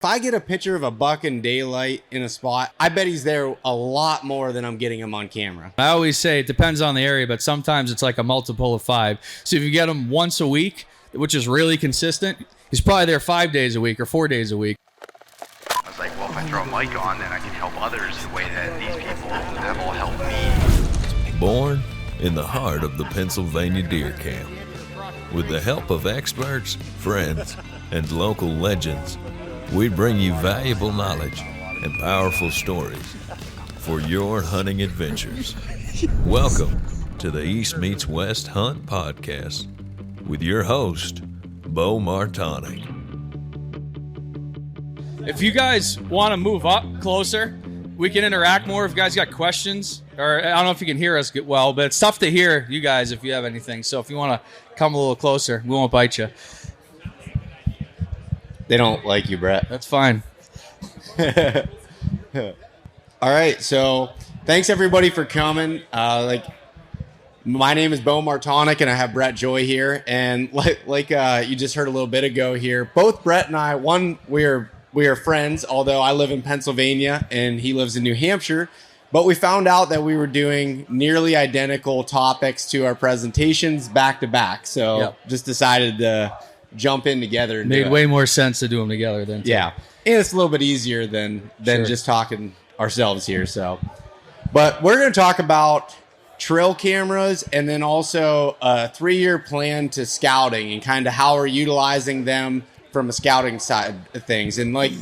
If I get a picture of a buck in daylight in a spot, I bet he's there a lot more than I'm getting him on camera. I always say it depends on the area, but sometimes it's like a multiple of 5. So if you get him once a week, which is really consistent, he's probably there 5 days a week or 4 days a week. I was like, well, if I throw a mic on, then I can help others the way that these people have all helped me. Born in the heart of the Pennsylvania deer camp. With the help of experts, friends, and local legends, we bring you valuable knowledge and powerful stories for your hunting adventures. Welcome to the East Meets West Hunt Podcast with your host, Beau Martonik. If you guys want to move up closer, we can interact more. If you guys got questions, or I don't know if you can hear us well, but it's tough to hear you guys if you have anything. So if you want to come a little closer, we won't bite you. They don't like you, Brett. That's fine. All right, so thanks everybody for coming. My name is Beau Martonik, and I have Brett Joy here. And like you just heard a little bit ago here, both Brett and I, we are friends, although I live in Pennsylvania and he lives in New Hampshire. But we found out that we were doing nearly identical topics to our presentations back to back. So Just decided to jump in together. And made way more sense to do them together than and it's a little bit easier than just talking ourselves here. So, but we're going to talk about trail cameras and then also a 3-year plan to scouting and kind of how we're utilizing them from a scouting side of things. And like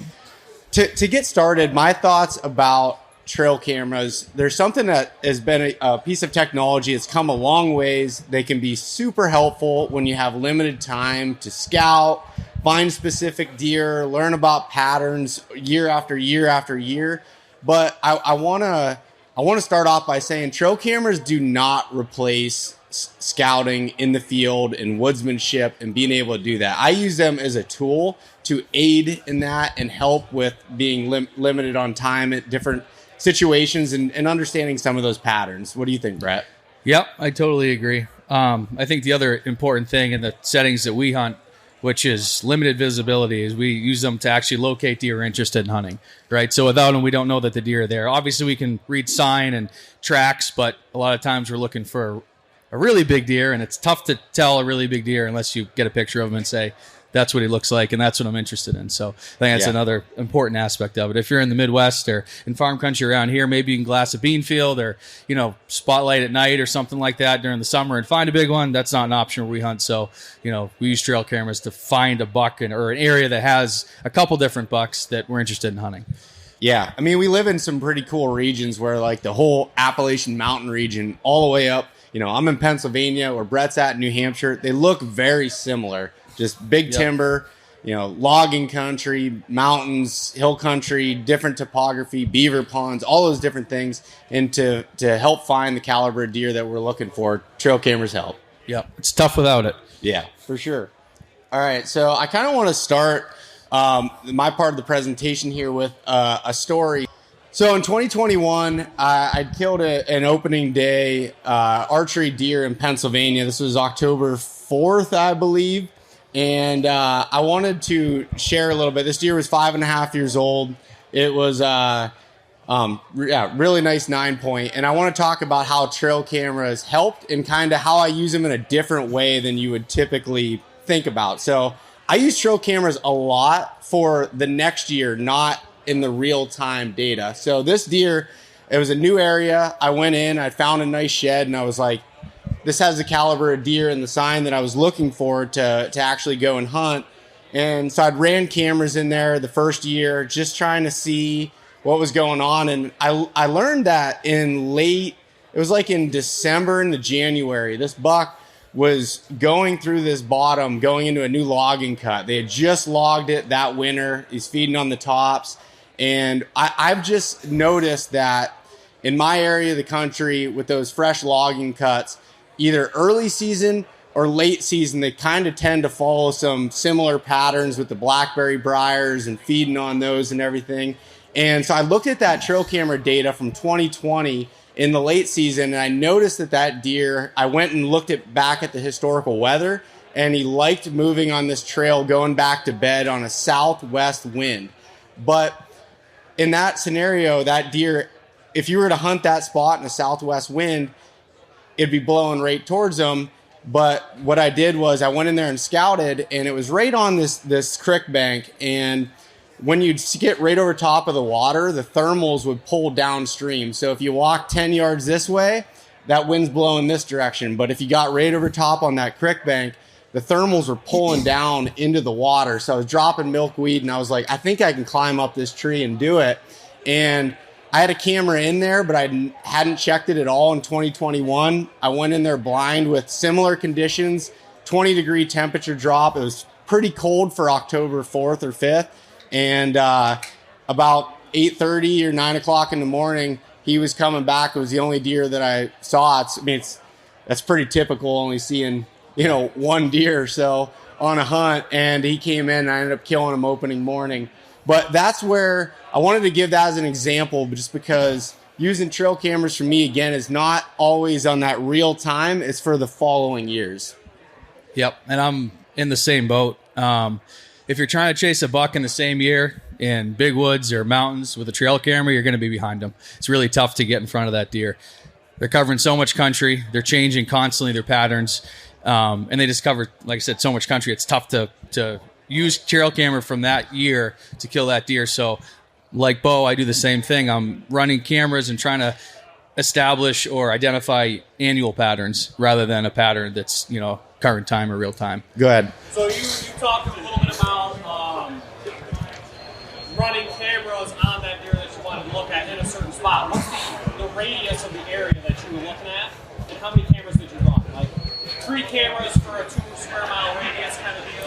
to get started, my thoughts about trail cameras, there's something that has been a piece of technology that's come a long ways. They can be super helpful when you have limited time to scout, find specific deer, learn about patterns year after year after year. But I want to start off by saying trail cameras do not replace scouting in the field and woodsmanship and being able to do that. I use them as a tool to aid in that and help with being limited on time at different situations and understanding some of those patterns. What do you think, Brett? Yep, I totally agree. I think the other important thing in the settings that we hunt, which is limited visibility, is we use them to actually locate deer interested in hunting, right? So without them, we don't know that the deer are there. Obviously, we can read sign and tracks, but a lot of times we're looking for a really big deer, and it's tough to tell a really big deer unless you get a picture of him and say, that's what he looks like, and that's what I'm interested in. So I think that's another important aspect of it. If you're in the Midwest or in farm country around here, maybe you can glass a bean field or, spotlight at night or something like that during the summer and find a big one. That's not an option where we hunt. So, we use trail cameras to find a buck or an area that has a couple different bucks that we're interested in hunting. Yeah. I mean, we live in some pretty cool regions where like the whole Appalachian Mountain region all the way up, I'm in Pennsylvania where Brett's at in New Hampshire. They look very similar. Just big timber, logging country, mountains, hill country, different topography, beaver ponds, all those different things. And to help find the caliber of deer that we're looking for, trail cameras help. Yep. It's tough without it. Yeah, for sure. All right. So I kind of want to start my part of the presentation here with a story. So in 2021, I killed an opening day archery deer in Pennsylvania. This was October 4th, I believe. And I wanted to share a little bit. This deer was 5.5 years old. It was really nice 9-point. And I want to talk about how trail cameras helped and kind of how I use them in a different way than you would typically think about. So I use trail cameras a lot for the next year, not in the real-time data. So this deer, it was a new area. I went in, I found a nice shed, and I was like, this has the caliber of deer and the sign that I was looking for to actually go and hunt. And so I'd ran cameras in there the first year, just trying to see what was going on. And I learned that it was like in December into January, this buck was going through this bottom, going into a new logging cut. They had just logged it that winter. He's feeding on the tops. And I've just noticed that in my area of the country with those fresh logging cuts, either early season or late season, they kind of tend to follow some similar patterns with the blackberry briars and feeding on those and everything. And so I looked at that trail camera data from 2020 in the late season, and I noticed that deer, I went and looked back at the historical weather, and he liked moving on this trail going back to bed on a southwest wind. But in that scenario, that deer, if you were to hunt that spot in a southwest wind, it'd be blowing right towards them. But what I did was I went in there and scouted, and it was right on this creek bank. And when you'd get right over top of the water, the thermals would pull downstream. So if you walk 10 yards this way, that wind's blowing this direction. But if you got right over top on that creek bank, the thermals were pulling down into the water. So I was dropping milkweed, and I was like, I think I can climb up this tree and do it. And I had a camera in there, but I hadn't checked it at all in 2021. I went in there blind with similar conditions, 20-degree temperature drop. It was pretty cold for October 4th or 5th. And about 8:30 or 9 o'clock in the morning, he was coming back. It was the only deer that I saw. That's pretty typical, only seeing, one deer or so on a hunt. And he came in, and I ended up killing him opening morning. But that's where I wanted to give that as an example, just because using trail cameras for me, again, is not always on that real time. It's for the following years. Yep, and I'm in the same boat. If you're trying to chase a buck in the same year in big woods or mountains with a trail camera, you're going to be behind them. It's really tough to get in front of that deer. They're covering so much country. They're changing constantly their patterns. And they just cover, like I said, so much country. It's tough to use trail camera from that year to kill that deer. So like Beau, I do the same thing. I'm running cameras and trying to establish or identify annual patterns rather than a pattern that's, current time or real time. Go ahead. So you talked a little bit about running cameras on that deer that you wanted to look at in a certain spot. What's the radius of the area that you were looking at, and how many cameras did you run? Like 3 cameras for a 2 square mile radius kind of deal.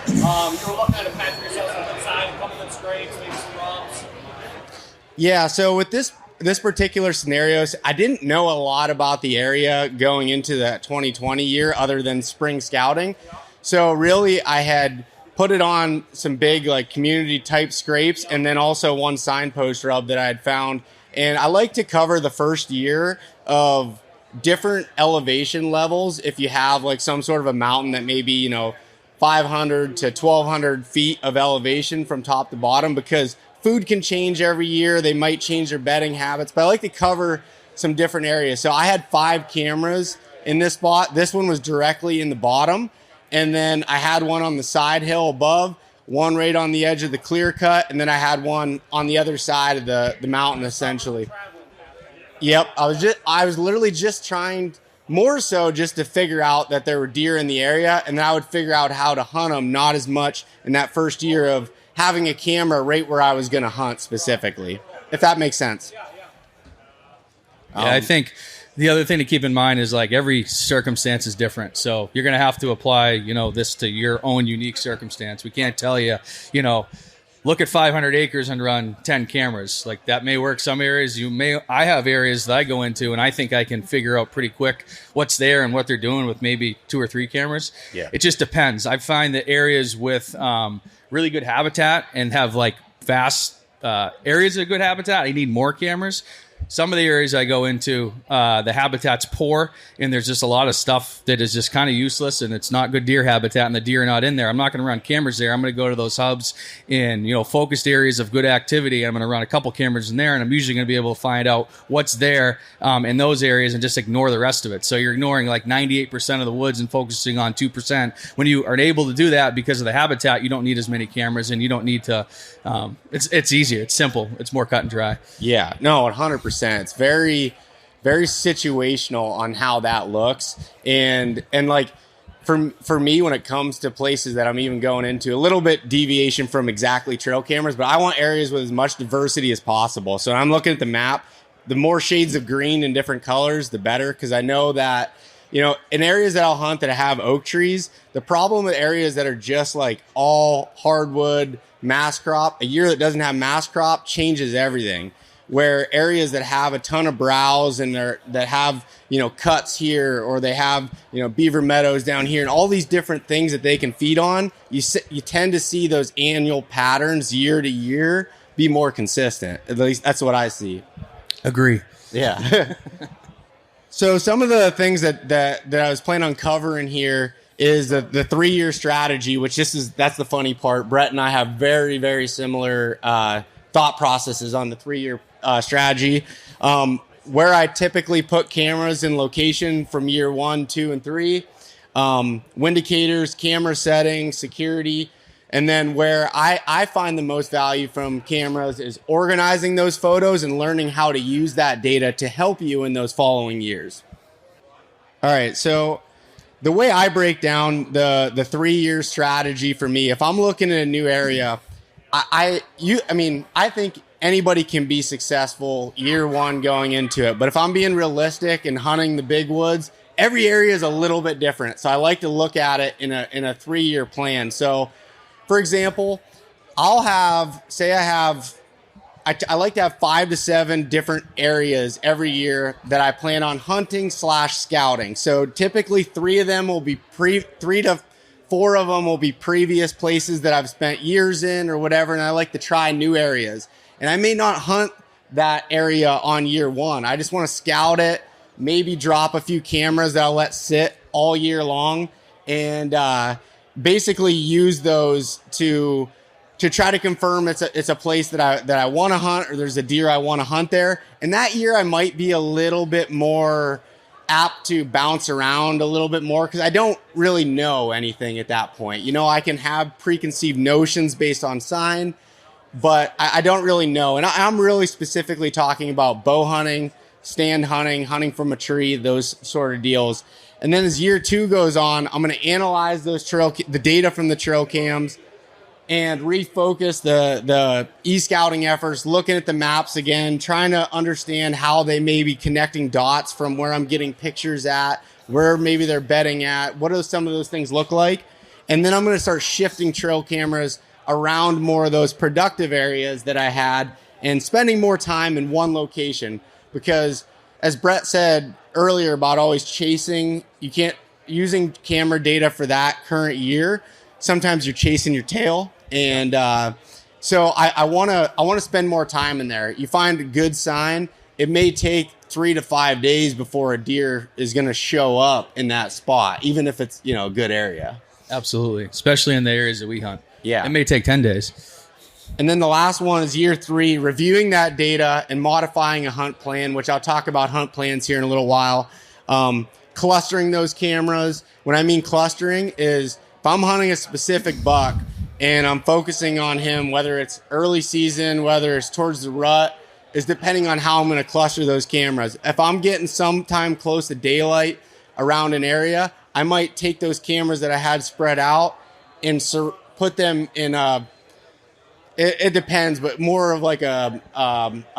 You were looking at a patch for yourself on one side, a couple of scrapes, maybe some rubs. Yeah, so with this particular scenario, I didn't know a lot about the area going into that 2020 year other than spring scouting. So really I had put it on some big like community type scrapes, and then also one signpost rub that I had found. And I like to cover the first year of different elevation levels. If you have like some sort of a mountain that maybe, 500 to 1,200 feet of elevation from top to bottom, because food can change every year. They might change their bedding habits, but I like to cover some different areas. So I had 5 cameras in this spot. This one was directly in the bottom. And then I had one on the side hill above, one right on the edge of the clear cut. And then I had one on the other side of the mountain, essentially. Yep. I was literally just trying more so just to figure out that there were deer in the area. And then I would figure out how to hunt them, not as much in that first year of having a camera right where I was going to hunt specifically, if that makes sense. Yeah, I think the other thing to keep in mind is like every circumstance is different. So you're going to have to apply, this to your own unique circumstance. We can't tell you, look at 500 acres and run 10 cameras. Like that may work some areas. I have areas that I go into and I think I can figure out pretty quick what's there and what they're doing with maybe 2 or 3 cameras. Yeah. It just depends. I find that areas with really good habitat and have like vast areas of good habitat, I need more cameras. Some of the areas I go into, the habitat's poor, and there's just a lot of stuff that is just kind of useless, and it's not good deer habitat, and the deer are not in there. I'm not going to run cameras there. I'm going to go to those hubs in focused areas of good activity. I'm going to run a couple cameras in there, and I'm usually going to be able to find out what's there in those areas and just ignore the rest of it. So you're ignoring like 98% of the woods and focusing on 2%. When you are able to do that because of the habitat, you don't need as many cameras, and you don't need to. It's easier. It's simple. It's more cut and dry. Yeah. No, 100%. It's very, very situational on how that looks. And like for me, when it comes to places that I'm even going into, a little bit deviation from exactly trail cameras, but I want areas with as much diversity as possible. So when I'm looking at the map, the more shades of green and different colors, the better. Because I know that, in areas that I'll hunt that have oak trees, the problem with areas that are just like all hardwood mass crop, a year that doesn't have mass crop changes everything. Where areas that have a ton of browse and that have, cuts here, or they have, beaver meadows down here, and all these different things that they can feed on, you tend to see those annual patterns year to year be more consistent. At least that's what I see. Agree. Yeah. So some of the things that I was planning on covering here is the 3-year strategy, which that's the funny part. Brett and I have very, very similar thought processes on the 3-year strategy. Where I typically put cameras in location from year 1, 2, and 3, wind indicators, camera settings, security. And then where I find the most value from cameras is organizing those photos and learning how to use that data to help you in those following years. All right, so the way I break down the 3-year strategy for me, if I'm looking at a new area, I think anybody can be successful year 1 going into it. But if I'm being realistic and hunting the big woods, every area is a little bit different. So I like to look at it in a 3-year plan. So, for example, I like to have 5 to 7 different areas every year that I plan on hunting / scouting. So typically 3 of them will be 3 to 4 of them will be previous places that I've spent years in or whatever. And I like to try new areas. And I may not hunt that area on year 1. I just want to scout it, maybe drop a few cameras that I'll let sit all year long, and basically use those to try to confirm it's a place that I want to hunt, or there's a deer I want to hunt there. And that year I might be a little bit more apt to bounce around a little bit more because I don't really know anything at that point. You know, I can have preconceived notions based on sign, but I don't really know. And I'm really specifically talking about bow hunting, stand hunting from a tree, those sort of deals. And then as year 2 goes on, I'm going to analyze the data from the trail cams and refocus the e-scouting efforts, looking at the maps again, trying to understand how they may be connecting dots from where I'm getting pictures at, where maybe they're bedding at, what do some of those things look like. And then I'm going to start shifting trail cameras around more of those productive areas that I had and spending more time in one location. Because as Brett said earlier about always chasing, you can't using camera data for that current year. Sometimes you're chasing your tail. And so I want to spend more time in there. You find a good sign, it may take 3 to 5 days before a deer is going to show up in that spot, even if it's, a good area. Absolutely. Especially in the areas that we hunt. Yeah. It may take 10 days. And then the last one is year 3, reviewing that data and modifying a hunt plan, which I'll talk about hunt plans here in a little while. Clustering those cameras. What I mean clustering is if I'm hunting a specific buck and I'm focusing on him, whether it's early season, whether it's towards the rut, is depending on how I'm going to cluster those cameras. If I'm getting sometime close to daylight around an area, I might take those cameras that I had spread out and put them in it depends, but more of like a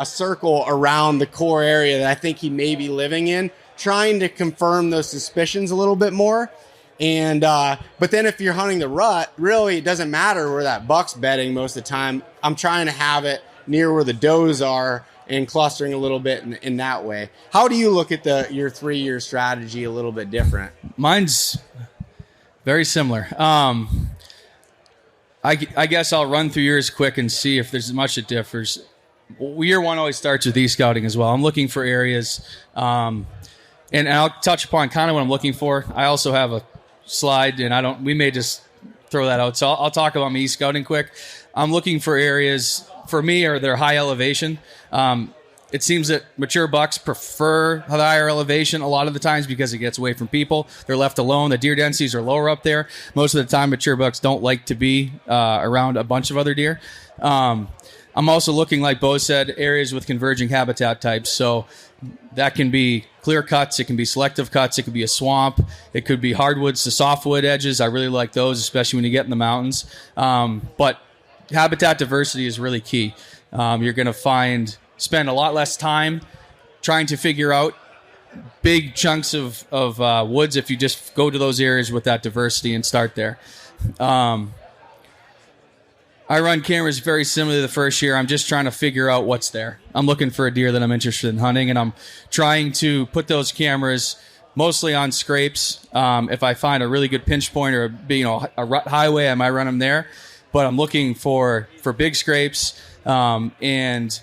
circle around the core area that I think he may be living in, trying to confirm those suspicions a little bit more. And but then if you're hunting the rut, really it doesn't matter where that buck's bedding most of the time. I'm trying to have it near where the does are and clustering a little bit in that way. How do you look at your 3-year strategy a little bit different? Mine's very similar. I guess I'll run through yours quick and see if there's much that differs. Year 1 always starts with e-scouting as well. I'm looking for areas, and I'll touch upon kind of what I'm looking for. I also have a slide, and we may just throw that out. So I'll talk about my e-scouting quick. I'm looking for areas, for me, or they're high elevation. It seems that mature bucks prefer the higher elevation a lot of the times because it gets away from people. They're left alone. The deer densities are lower up there. Most of the time, mature bucks don't like to be around a bunch of other deer. I'm also looking, like Beau said, areas with converging habitat types. So that can be clear cuts. It can be selective cuts. It could be a swamp. It could be hardwoods to softwood edges. I really like those, especially when you get in the mountains. But habitat diversity is really key. You're going to spend a lot less time trying to figure out big chunks of woods if you just go to those areas with that diversity and start there. I run cameras very similar to the first year. I'm just trying to figure out what's there. I'm looking for a deer that I'm interested in hunting, and I'm trying to put those cameras mostly on scrapes. If I find a really good pinch point or a rut highway, I might run them there. But I'm looking for big scrapes and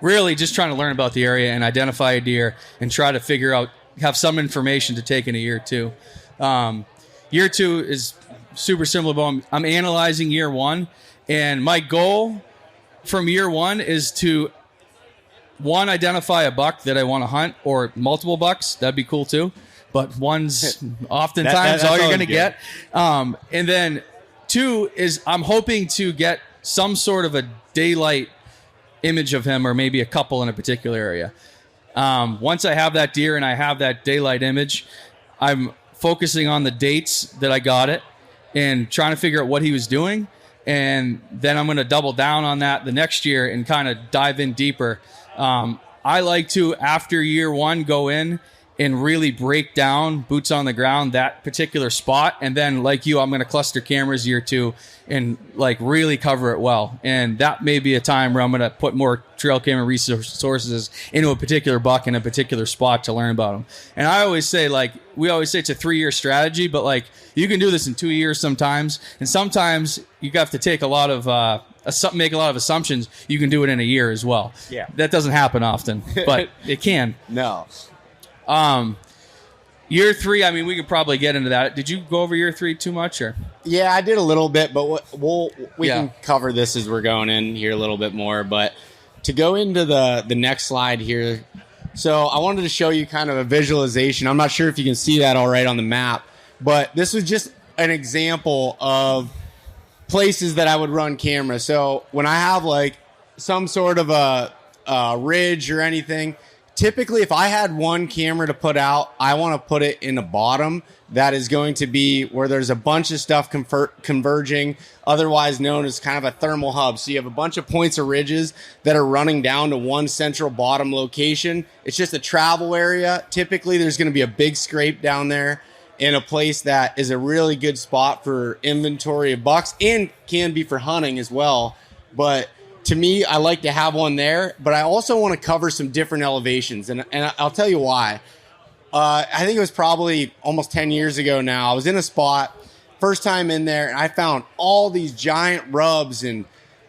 really just trying to learn about the area and identify a deer and try to figure out, have some information to take in a year or two. Year 2 is super similar, but I'm analyzing year 1, and my goal from year 1 is to identify a buck that I want to hunt, or multiple bucks. That'd be cool too. But one's oftentimes all you're going to get. And then 2 is I'm hoping to get some sort of a daylight image of him, or maybe a couple in a particular area. Once I have that deer and I have that daylight image, I'm focusing on the dates that I got it and trying to figure out what he was doing. And then I'm going to double down on that the next year and kind of dive in deeper. I like to, after year 1, go in and really break down, boots on the ground, that particular spot. And then, like you, I'm going to cluster cameras year 2 and like really cover it well. And that may be a time where I'm going to put more trail camera resources into a particular buck in a particular spot to learn about them. And I always say, like, we always say it's a 3-year strategy, but like you can do this in 2 years sometimes. And sometimes you have to take a lot of, make a lot of assumptions. You can do it in a year as well. Yeah. That doesn't happen often, but it can. No. Year 3, I mean, we could probably get into that. Did you go over year 3 too much, or? Yeah, I did a little bit, but we can cover this as we're going in here a little bit more. But to go into the next slide here, so I wanted to show you kind of a visualization. I'm not sure if you can see that all right on the map, but this was just an example of places that I would run camera. So when I have like some sort of a ridge or anything, typically if I had one camera to put out, I want to put it in a bottom that is going to be where there's a bunch of stuff converging, otherwise known as kind of a thermal hub. So you have a bunch of points or ridges that are running down to one central bottom location. It's just a travel area. Typically there's going to be a big scrape down there in a place that is a really good spot for inventory of bucks, and can be for hunting as well. But to me, I like to have one there, but I also want to cover some different elevations. And I'll tell you why. I think it was probably almost 10 years ago now. I was in a spot, first time in there, and I found all these giant rubs, and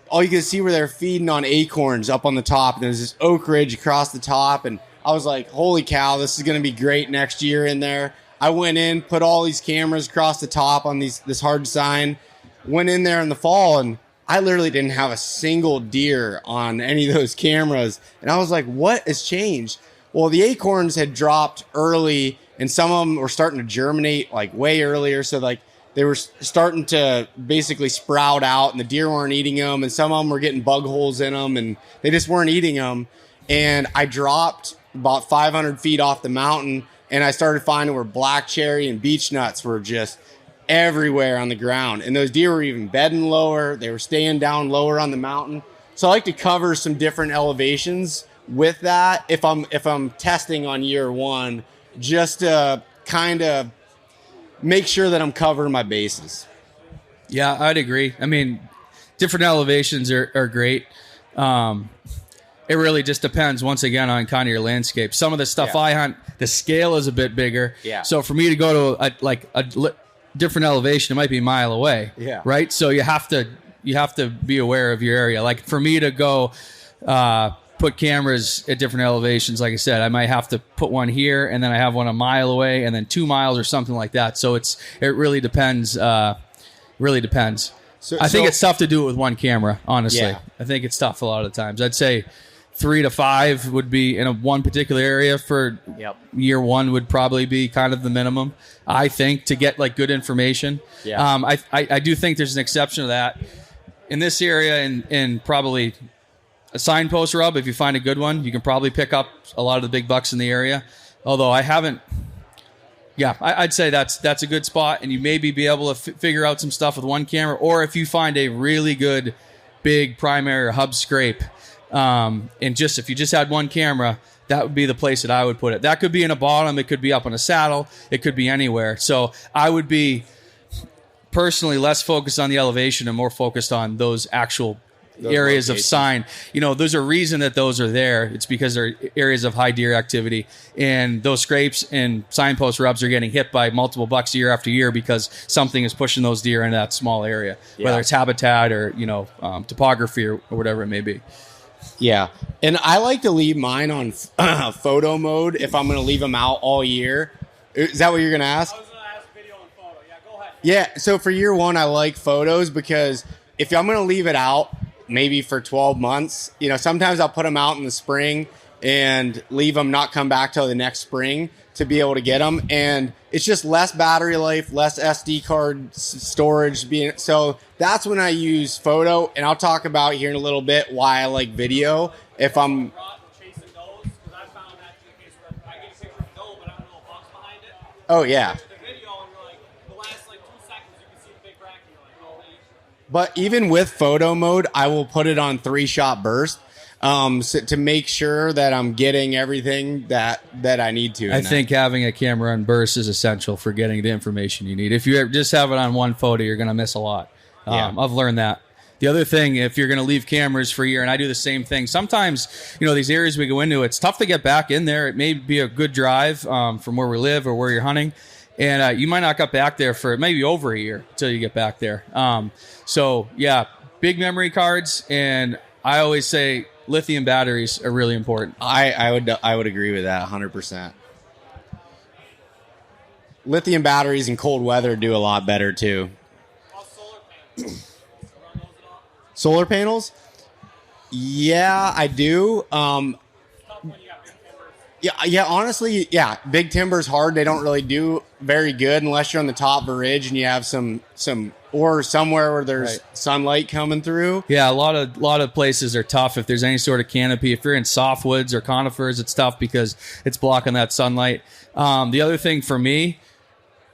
all you could see were they're feeding on acorns up on the top. And there's this oak ridge across the top. And I was like, holy cow, this is going to be great next year in there. I went in, put all these cameras across the top on this hard sign, went in there in the fall, and I literally didn't have a single deer on any of those cameras. And I was like, what has changed? Well, the acorns had dropped early, and some of them were starting to germinate like way earlier. So like they were starting to basically sprout out, and the deer weren't eating them. And some of them were getting bug holes in them, and they just weren't eating them. And I dropped about 500 feet off the mountain, and I started finding where black cherry and beech nuts were just everywhere on the ground. And those deer were even bedding lower. They were staying down lower on the mountain. So I like to cover some different elevations with that if I'm testing on year 1, just to kind of make sure that I'm covering my bases. Yeah, I'd agree. I mean, different elevations are great. It really just depends, once again, on kind of your landscape. Some of the stuff I hunt, the scale is a bit bigger. Yeah. So for me to go to a different elevation, it might be a mile away. Yeah. Right. So you have to be aware of your area. Like for me to go put cameras at different elevations, like I said, I might have to put one here, and then I have one a mile away, and then 2 miles or something like that. So it really depends. Really depends. I think it's tough to do it with one camera, honestly. Yeah. I think it's tough a lot of the times. I'd say 3 to 5 would be in one particular area for year 1 would probably be kind of the minimum, I think, to get like good information. Yeah. I do think there's an exception to that in this area, and probably a signpost rub. If you find a good one, you can probably pick up a lot of the big bucks in the area. Although I haven't. Yeah, I'd say that's a good spot, and you maybe be able to figure out some stuff with one camera, or if you find a really good big primary or hub scrape. And if you just had one camera, that would be the place that I would put it. That could be in a bottom. It could be up on a saddle. It could be anywhere. So I would be personally less focused on the elevation and more focused on those actual areas of sign. There's a reason that those are there. It's because they're areas of high deer activity, and those scrapes and signpost rubs are getting hit by multiple bucks year after year because something is pushing those deer into that small area, whether it's habitat or, topography or whatever it may be. Yeah. And I like to leave mine on photo mode if I'm going to leave them out all year. Is that what you're going to ask? I was going to ask video and photo. Yeah, go Yeah, so for year one, I like photos because if I'm going to leave it out maybe for 12 months, sometimes I'll put them out in the spring and leave them, not come back till the next spring to be able to get them. And it's just less battery life, less SD card storage. So that's when I use photo. And I'll talk about here in a little bit why I like video. If I'm chasing does, because I found that in the case where I get a picture of doe, but I don't know a buck's behind it. Oh, yeah. The video, and you're like, the last 2 seconds, you can see the big rack, and you're like, oh, man. But even with photo mode, I will put it on 3-shot burst to make sure that I'm getting everything that I need to. I think having a camera on burst is essential for getting the information you need. If you just have it on one photo, you're going to miss a lot. I've learned that. The other thing, if you're going to leave cameras for a year, and I do the same thing, sometimes, these areas we go into, it's tough to get back in there. It may be a good drive from where we live or where you're hunting. And you might not get back there for maybe over a year until you get back there. So, yeah, big memory cards. And I always say lithium batteries are really important. I would agree with that 100%. Lithium batteries in cold weather do a lot better, too. Solar panels. Run those at all? Solar panels? Yeah, I do. Tough when you got big timbers. Yeah, honestly, yeah, big timber's hard. They don't really do very good unless you're on the top of a ridge and you have some or somewhere where there's sunlight coming through. Yeah, a lot of places are tough if there's any sort of canopy. If you're in softwoods or conifers, it's tough because it's blocking that sunlight. The other thing for me,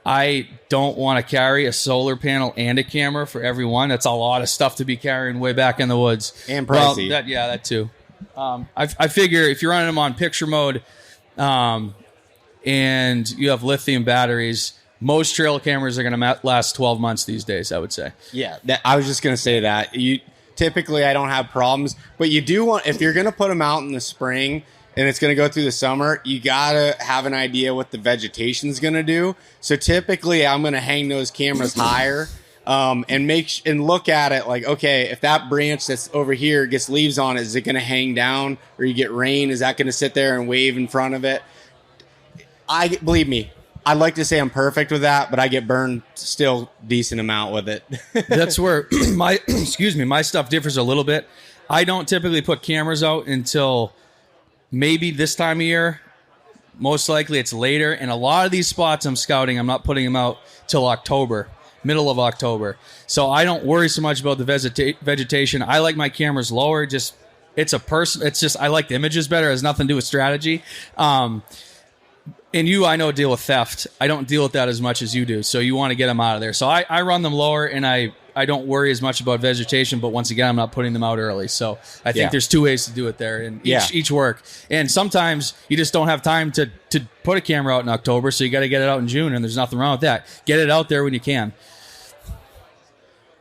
I don't want to carry a solar panel and a camera for everyone. That's a lot of stuff to be carrying way back in the woods. And pricey. Well, that too. I figure if you're running them on picture mode and you have lithium batteries, most trail cameras are going to last 12 months these days, I would say. Yeah, I was just going to say that. Typically, I don't have problems, but you do want, if you're going to put them out in the spring and it's going to go through the summer, you got to have an idea what the vegetation is going to do. So typically, I'm going to hang those cameras higher and look at it like, okay, if that branch that's over here gets leaves on it, is it going to hang down, or you get rain? Is that going to sit there and wave in front of it? Believe me, I'd like to say I'm perfect with that, but I get burned still decent amount with it. That's where my stuff differs a little bit. I don't typically put cameras out until maybe this time of year. Most likely it's later. And a lot of these spots I'm scouting, I'm not putting them out till October, middle of October. So I don't worry so much about the vegetation. I like my cameras lower. It's just I like the images better. It has nothing to do with strategy. And I know deal with theft. I don't deal with that as much as you do. So you want to get them out of there. So I run them lower, and I don't worry as much about vegetation. But once again, I'm not putting them out early. So I think there's two ways to do it there, and each work. And sometimes you just don't have time to put a camera out in October. So you got to get it out in June, and there's nothing wrong with that. Get it out there when you can.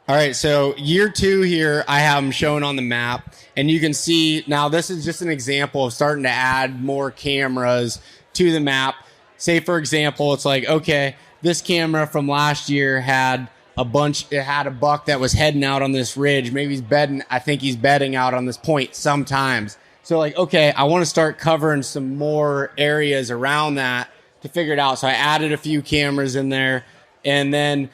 All right, so year 2 here, I have them shown on the map. And you can see, now this is just an example of starting to add more cameras to the map. Say, for example, it's like, okay, this camera from last year had a buck that was heading out on this ridge. Maybe I think he's bedding out on this point sometimes. So like, okay, I want to start covering some more areas around that to figure it out. So I added a few cameras in there. And then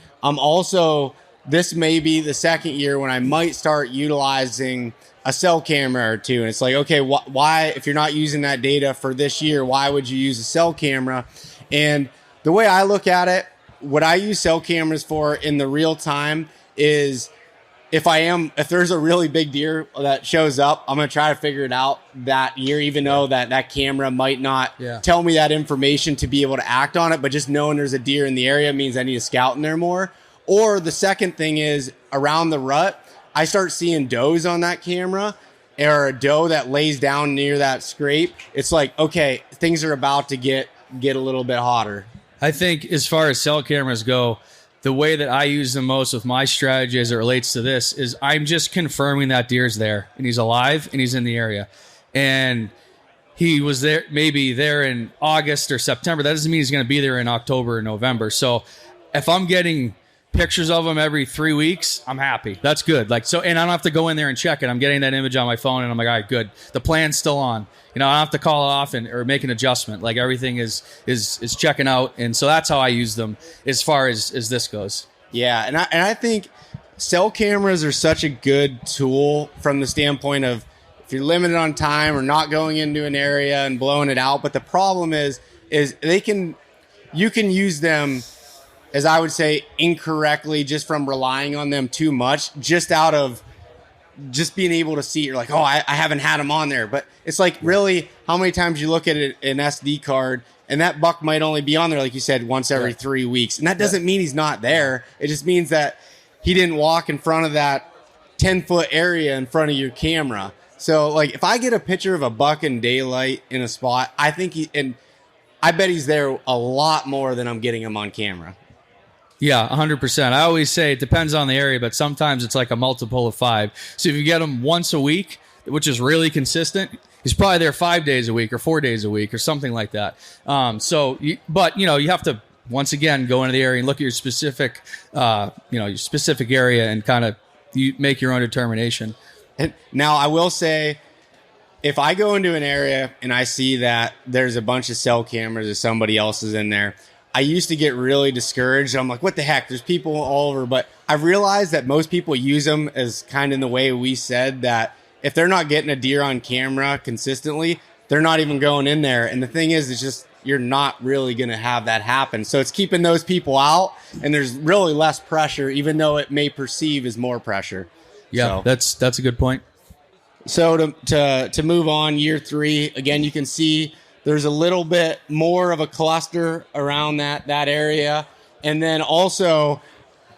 this may be the second year when I might start utilizing a cell camera or two. And it's like, okay, why, if you're not using that data for this year, why would you use a cell camera? And the way I look at it, what I use cell cameras for in the real time is if there's a really big deer that shows up, I'm going to try to figure it out that year, even though that camera might not tell me that information to be able to act on it. But just knowing there's a deer in the area means I need to scout in there more. Or the second thing is around the rut, I start seeing does on that camera, or a doe that lays down near that scrape. It's like, okay, things are about to get a little bit hotter. I think as far as cell cameras go, the way that I use them most with my strategy as it relates to this is I'm just confirming that deer's there and he's alive and he's in the area. And he was there, maybe there in August or September. That doesn't mean he's going to be there in October or November. So if I'm getting pictures of them every 3 weeks, I'm happy. That's good. And I don't have to go in there and check it. I'm getting that image on my phone and I'm like, all right, good. The plan's still on. I don't have to call it off or make an adjustment. Like everything is checking out. And so that's how I use them as far as this goes. Yeah, and I think cell cameras are such a good tool from the standpoint of if you're limited on time or not going into an area and blowing it out. But the problem is you can use them, as I would say, incorrectly, just from relying on them too much, just out of just being able to see. You're like, oh, I haven't had them on there. But it's like, really, how many times you look at an SD card and that buck might only be on there, like you said, once every 3 weeks. And that doesn't mean he's not there. It just means that he didn't walk in front of that 10-foot area in front of your camera. So, like, if I get a picture of a buck in daylight in a spot, I think I bet he's there a lot more than I'm getting him on camera. Yeah, 100%. I always say it depends on the area, but sometimes it's like a multiple of 5. So if you get him once a week, which is really consistent, he's probably there 5 days a week or 4 days a week or something like that. But you have to, once again, go into the area and look at your specific, your specific area and kind of you make your own determination. And now, I will say, if I go into an area and I see that there's a bunch of cell cameras or somebody else is in there, I used to get really discouraged. I'm like, what the heck? There's people all over. But I've realized that most people use them as kind of in the way we said, that if they're not getting a deer on camera consistently, they're not even going in there. And the thing is, it's just, you're not really going to have that happen. So it's keeping those people out, and there's really less pressure, even though it may perceive as more pressure. Yeah, so that's a good point. So to move on, year 3, again, you can see there's a little bit more of a cluster around that area. And then also,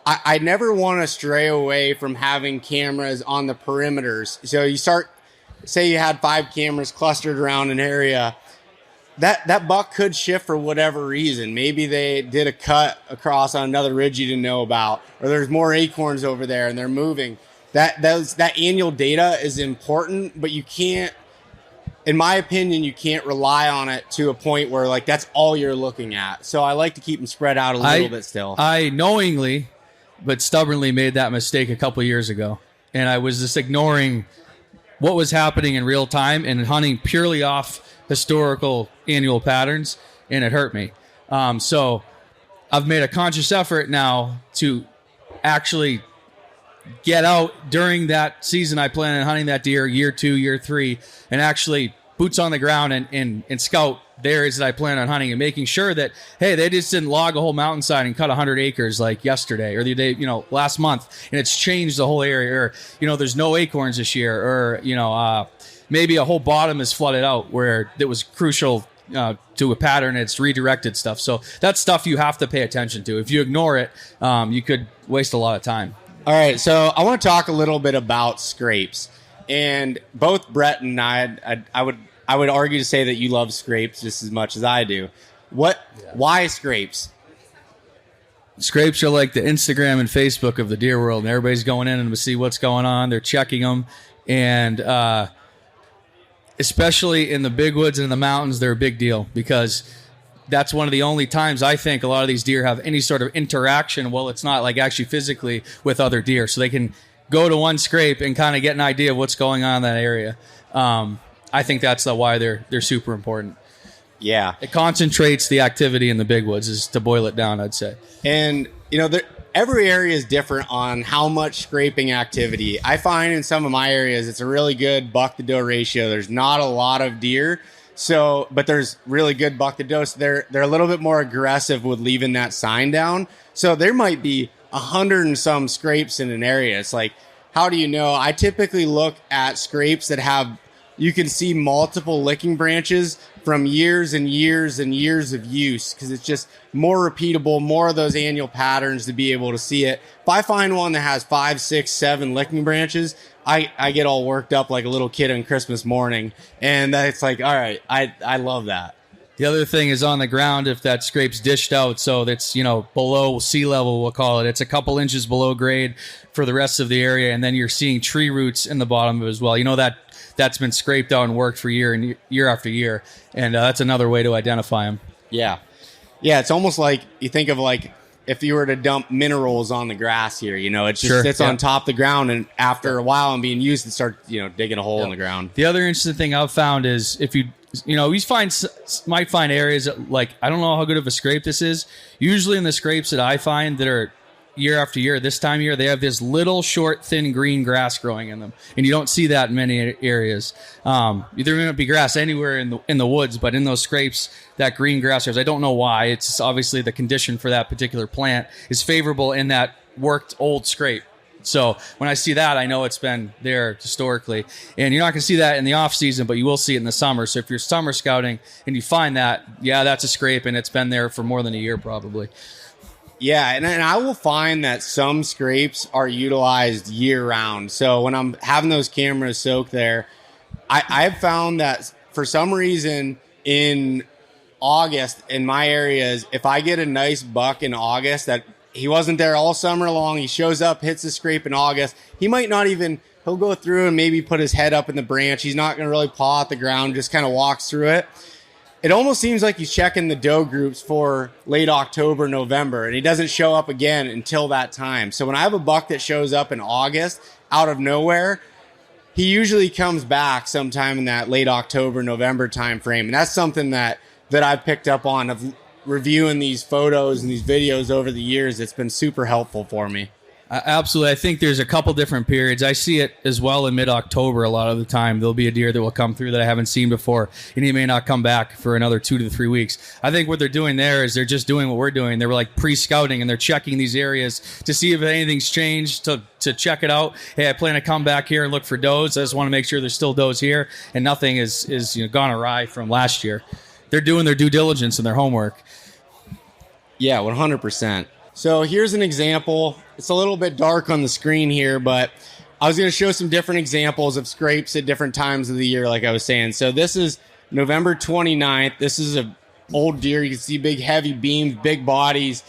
I never want to stray away from having cameras on the perimeters. So you say you had 5 cameras clustered around an area. That buck could shift for whatever reason. Maybe they did a cut across on another ridge you didn't know about, or there's more acorns over there and they're moving. That annual data is important, but you can't, in my opinion, you can't rely on it to a point where like that's all you're looking at. So I like to keep them spread out a little bit still. I knowingly but stubbornly made that mistake a couple years ago, and I was just ignoring what was happening in real time and hunting purely off historical annual patterns, and it hurt me. So I've made a conscious effort now to actually get out during that season I plan on hunting that deer, year 2, year 3, and actually boots on the ground and scout the areas that I plan on hunting, and making sure that, hey, they just didn't log a whole mountainside and cut 100 acres like yesterday or the day, last month, and it's changed the whole area, or, there's no acorns this year, or, maybe a whole bottom is flooded out where it was crucial to a pattern. It's redirected stuff. So that's stuff you have to pay attention to. If you ignore it, you could waste a lot of time. All right, so I want to talk a little bit about scrapes, and both Brett and I would argue to say that you love scrapes just as much as I do. Why scrapes? Scrapes are like the Instagram and Facebook of the deer world, and everybody's going in and to see what's going on. They're checking them, and especially in the big woods and in the mountains, they're a big deal, because that's one of the only times I think a lot of these deer have any sort of interaction. Well, it's not like actually physically with other deer, so they can go to one scrape and kind of get an idea of what's going on in that area. I think that's why they're super important. Yeah, it concentrates the activity in the big woods, is to boil it down, I'd say. And every area is different on how much scraping activity. I find in some of my areas it's a really good buck to doe ratio. There's not a lot of deer. But there's really good buck to doe. So they're a little bit more aggressive with leaving that sign down. So there might be 100 and some scrapes in an area. It's like, how do you know? I typically look at scrapes that you can see multiple licking branches from years and years and years of use, because it's just more repeatable, more of those annual patterns to be able to see it. If I find one that has 5, 6, 7 licking branches, I get all worked up like a little kid on Christmas morning, and it's like, all right, I love that. The other thing is on the ground, if that scrape's dished out, so that's, below sea level, we'll call it. It's a couple inches below grade for the rest of the area, and then you're seeing tree roots in the bottom of it as well. That's been scraped out and worked for year after year, and that's another way to identify them. Yeah. Yeah, it's almost like you think of like if you were to dump minerals on the grass here, it just sits on top of the ground, and after a while and being used, it starts, digging a hole in the ground. The other interesting thing I've found is if you might find areas that, like, I don't know how good of a scrape this is. Usually in the scrapes that I find that are year after year, this time of year, they have this little short, thin green grass growing in them. And you don't see that in many areas. There may not be grass anywhere in the woods, but in those scrapes, that green grass, I don't know why. It's obviously the condition for that particular plant is favorable in that worked old scrape. So when I see that, I know it's been there historically. And you're not going to see that in the off season, but you will see it in the summer. So if you're summer scouting and you find that, yeah, that's a scrape, and it's been there for more than a year probably. Yeah, and I will find that some scrapes are utilized year round. So when I'm having those cameras soak there, I've found that for some reason in August in my areas, if I get a nice buck in August that he wasn't there all summer long, he shows up, hits the scrape in August, he might not even, he'll go through and maybe put his head up in the branch. He's not going to really paw at the ground, just kind of walks through it. It almost seems like he's checking the doe groups for late October, November, and he doesn't show up again until that time. So when I have a buck that shows up in August out of nowhere, he usually comes back sometime in that late October, November time frame. And that's something that I've picked up on of reviewing these photos and these videos over the years. It's been super helpful for me. Absolutely. I think there's a couple different periods. I see it as well in mid-October a lot of the time. There'll be a deer that will come through that I haven't seen before, and he may not come back for another 2 to 3 weeks. I think what they're doing there is they're just doing what we're doing. They're like pre-scouting, and they're checking these areas to see if anything's changed, to check it out. Hey, I plan to come back here and look for does. I just want to make sure there's still does here, and nothing is gone awry from last year. They're doing their due diligence and their homework. Yeah, 100%. So here's an example. It's a little bit dark on the screen here, but I was going to show some different examples of scrapes at different times of the year, like I was saying. So this is November 29th. This is an old deer. You can see big, heavy beams, big bodies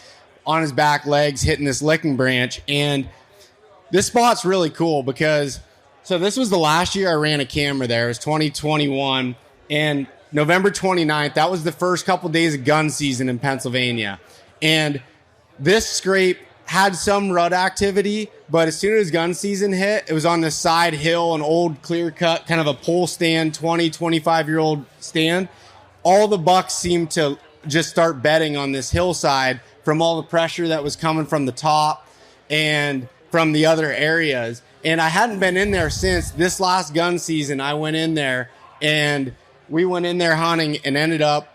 on his back legs hitting this licking branch. And this spot's really cool because, so this was the last year I ran a camera there. It was 2021. And November 29th, that was the first couple days of gun season in Pennsylvania. And this scrape had some rut activity, but as soon as gun season hit, it was on the side hill, an old clear cut, kind of a pole stand, 25-year-old stand. All the bucks seemed to just start bedding on this hillside from all the pressure that was coming from the top and from the other areas. And I hadn't been in there since this last gun season. I went in there and we went in there hunting and ended up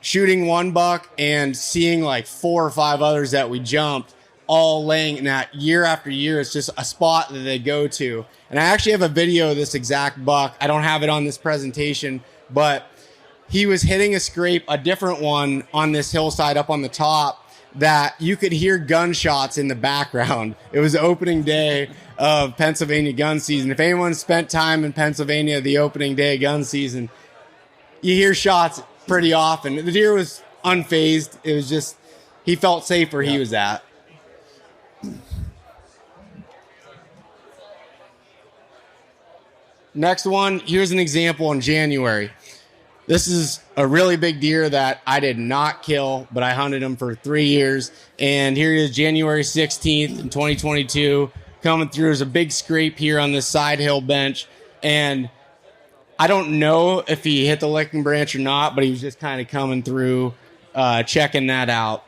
shooting one buck and seeing like 4 or 5 others that we jumped, all laying in that year after year. It's just a spot that they go to. And I actually have a video of this exact buck. I don't have it on this presentation, but he was hitting a scrape, a different one on this hillside up on the top that you could hear gunshots in the background. It was the opening day of Pennsylvania gun season. If anyone spent time in Pennsylvania the opening day of gun season, you hear shots pretty often. The deer was unfazed. It was just, he felt safe where he was at. Next one, here's an example in January. This is a really big deer that I did not kill, but I hunted him for 3 years. And here he is, January 16th in 2022, coming through. There's a big scrape here on this side hill bench. And I don't know if he hit the licking branch or not, but he was just kind of coming through, checking that out.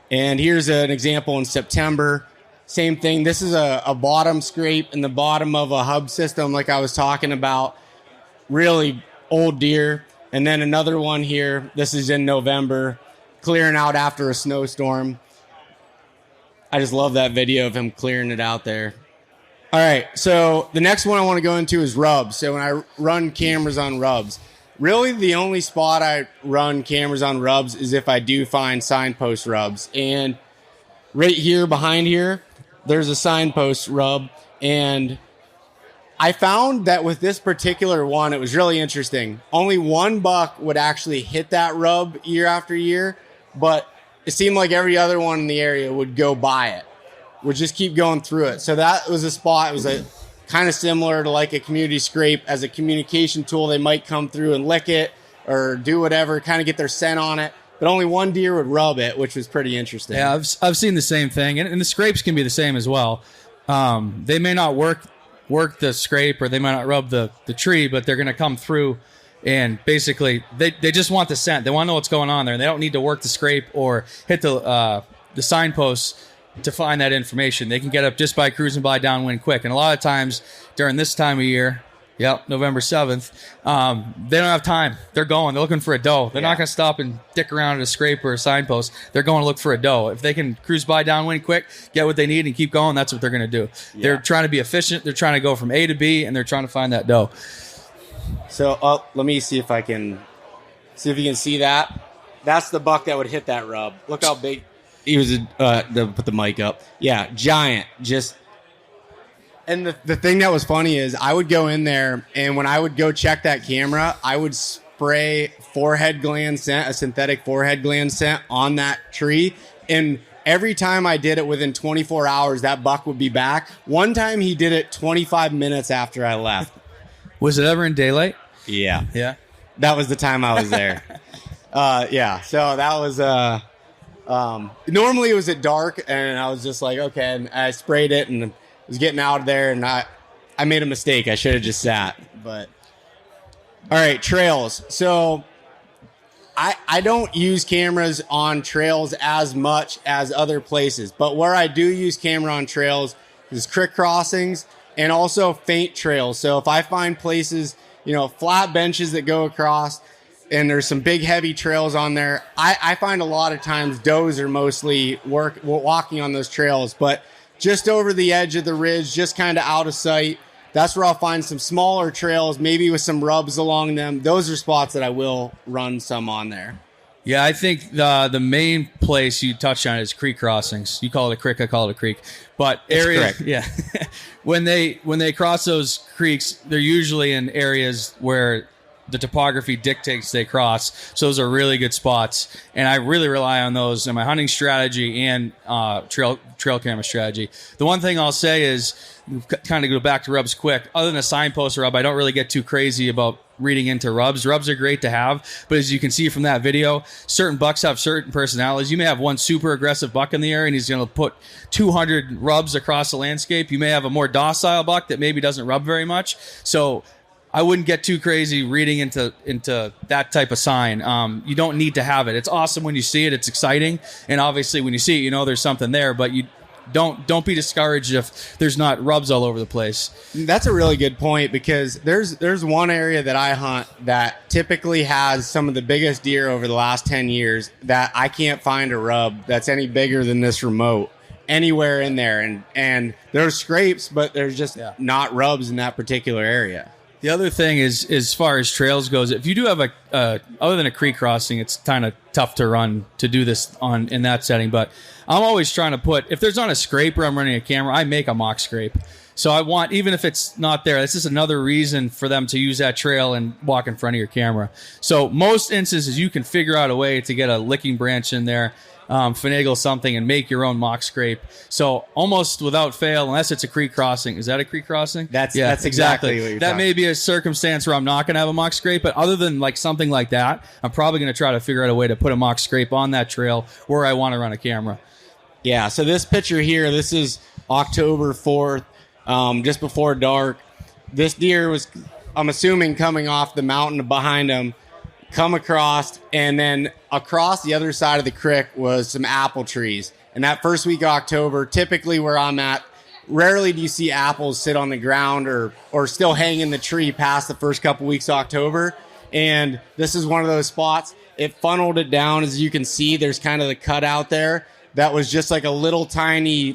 And here's an example in September. Same thing. This is a bottom scrape in the bottom of a hub system like I was talking about. Really old deer. And then another one here. This is in November, clearing out after a snowstorm. I just love that video of him clearing it out there. All right, so the next one I want to go into is rubs. So when I run cameras on rubs, really the only spot I run cameras on rubs is if I do find signpost rubs. And right here, behind here, there's a signpost rub. And I found that with this particular one, it was really interesting. Only one buck would actually hit that rub year after year, but it seemed like every other one in the area would go by it, would just keep going through it. So that was a spot. It was a kind of similar to like a community scrape as a communication tool. They might come through and lick it or do whatever, kind of get their scent on it. But only one deer would rub it, which was pretty interesting. Yeah, I've seen the same thing, and the scrapes can be the same as well. They may not work the scrape, or they might not rub the tree, but they're going to come through, and basically they just want the scent. They want to know what's going on there, and they don't need to work the scrape or hit the signposts to find that information. They can get up just by cruising by downwind quick. And a lot of times during this time of year, November 7th, they don't have time. They're going. They're looking for a doe. They're not going to stop and dick around at a scrape or a signpost. They're going to look for a doe. If they can cruise by downwind quick, get what they need, and keep going, that's what they're going to do. Yeah. They're trying to be efficient. They're trying to go from A to B, and they're trying to find that doe. So let me see if you can see that. That's the buck that would hit that rub. Look how big he was. Put the mic up. Yeah, giant. And the thing that was funny is I would go in there, and when I would go check that camera, I would spray forehead gland scent, a synthetic forehead gland scent on that tree. And every time I did it within 24 hours, that buck would be back. One time he did it 25 minutes after I left. Was it ever in daylight? Yeah. Yeah. That was the time I was there. Yeah. So that was, normally it was at dark, and I was just like, okay. And I sprayed it and was getting out of there, and I made a mistake. I should have just sat. But all right, trails. So I don't use cameras on trails as much as other places, but where I do use camera on trails is creek crossings and also faint trails. So if I find places, flat benches that go across, and there's some big heavy trails on there, I find a lot of times does are mostly walking on those trails, but just over the edge of the ridge, just kind of out of sight. That's where I'll find some smaller trails, maybe with some rubs along them. Those are spots that I will run some on there. Yeah, I think the main place you touched on is creek crossings. You call it a creek, I call it a creek. But areas, yeah, when they cross those creeks, they're usually in areas where the topography dictates they cross. So those are really good spots, and I really rely on those in my hunting strategy and trail camera strategy. The one thing I'll say is, kind of go back to rubs quick. Other than a signpost rub, I don't really get too crazy about reading into rubs. Rubs are great to have, but as you can see from that video, certain bucks have certain personalities. You may have one super aggressive buck in the area, and he's going to put 200 rubs across the landscape. You may have a more docile buck that maybe doesn't rub very much. So I wouldn't get too crazy reading into that type of sign. You don't need to have it. It's awesome when you see it. It's exciting. And obviously when you see it, there's something there, but you don't be discouraged if there's not rubs all over the place. That's a really good point, because there's one area that I hunt that typically has some of the biggest deer over the last 10 years that I can't find a rub that's any bigger than this remote anywhere in there. And there's scrapes, but there's just not rubs in that particular area. The other thing is, as far as trails goes, if you do have other than a creek crossing, it's kind of tough to do this in that setting. But I'm always trying to put, if there's not a scrape where I'm running a camera, I make a mock scrape. So I want, even if it's not there, this is another reason for them to use that trail and walk in front of your camera. So most instances, you can figure out a way to get a licking branch in there, finagle something, and make your own mock scrape. So almost without fail, unless it's a creek crossing. Is that a creek crossing? That's exactly what you're That may be a circumstance where I'm not going to have a mock scrape, but other than like something like that, I'm probably going to try to figure out a way to put a mock scrape on that trail where I want to run a camera. Yeah, so this picture here, this is October 4th, just before dark. This deer was, I'm assuming, coming off the mountain behind him, come across, and then across the other side of the creek was some apple trees. And that first week of October, typically where I'm at, rarely do you see apples sit on the ground or still hang in the tree past the first couple weeks of October. And this is one of those spots. It funneled it down. As you can see, there's kind of the cutout there. That was just like a little tiny,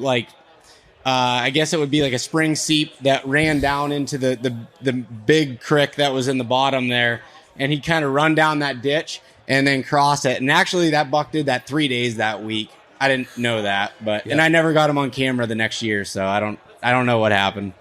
I guess it would be like a spring seep that ran down into the big creek that was in the bottom there. And he kind of run down that ditch and then cross it. And actually that buck did that 3 days that week. I didn't know that, but and I never got him on camera the next year, so I don't know what happened.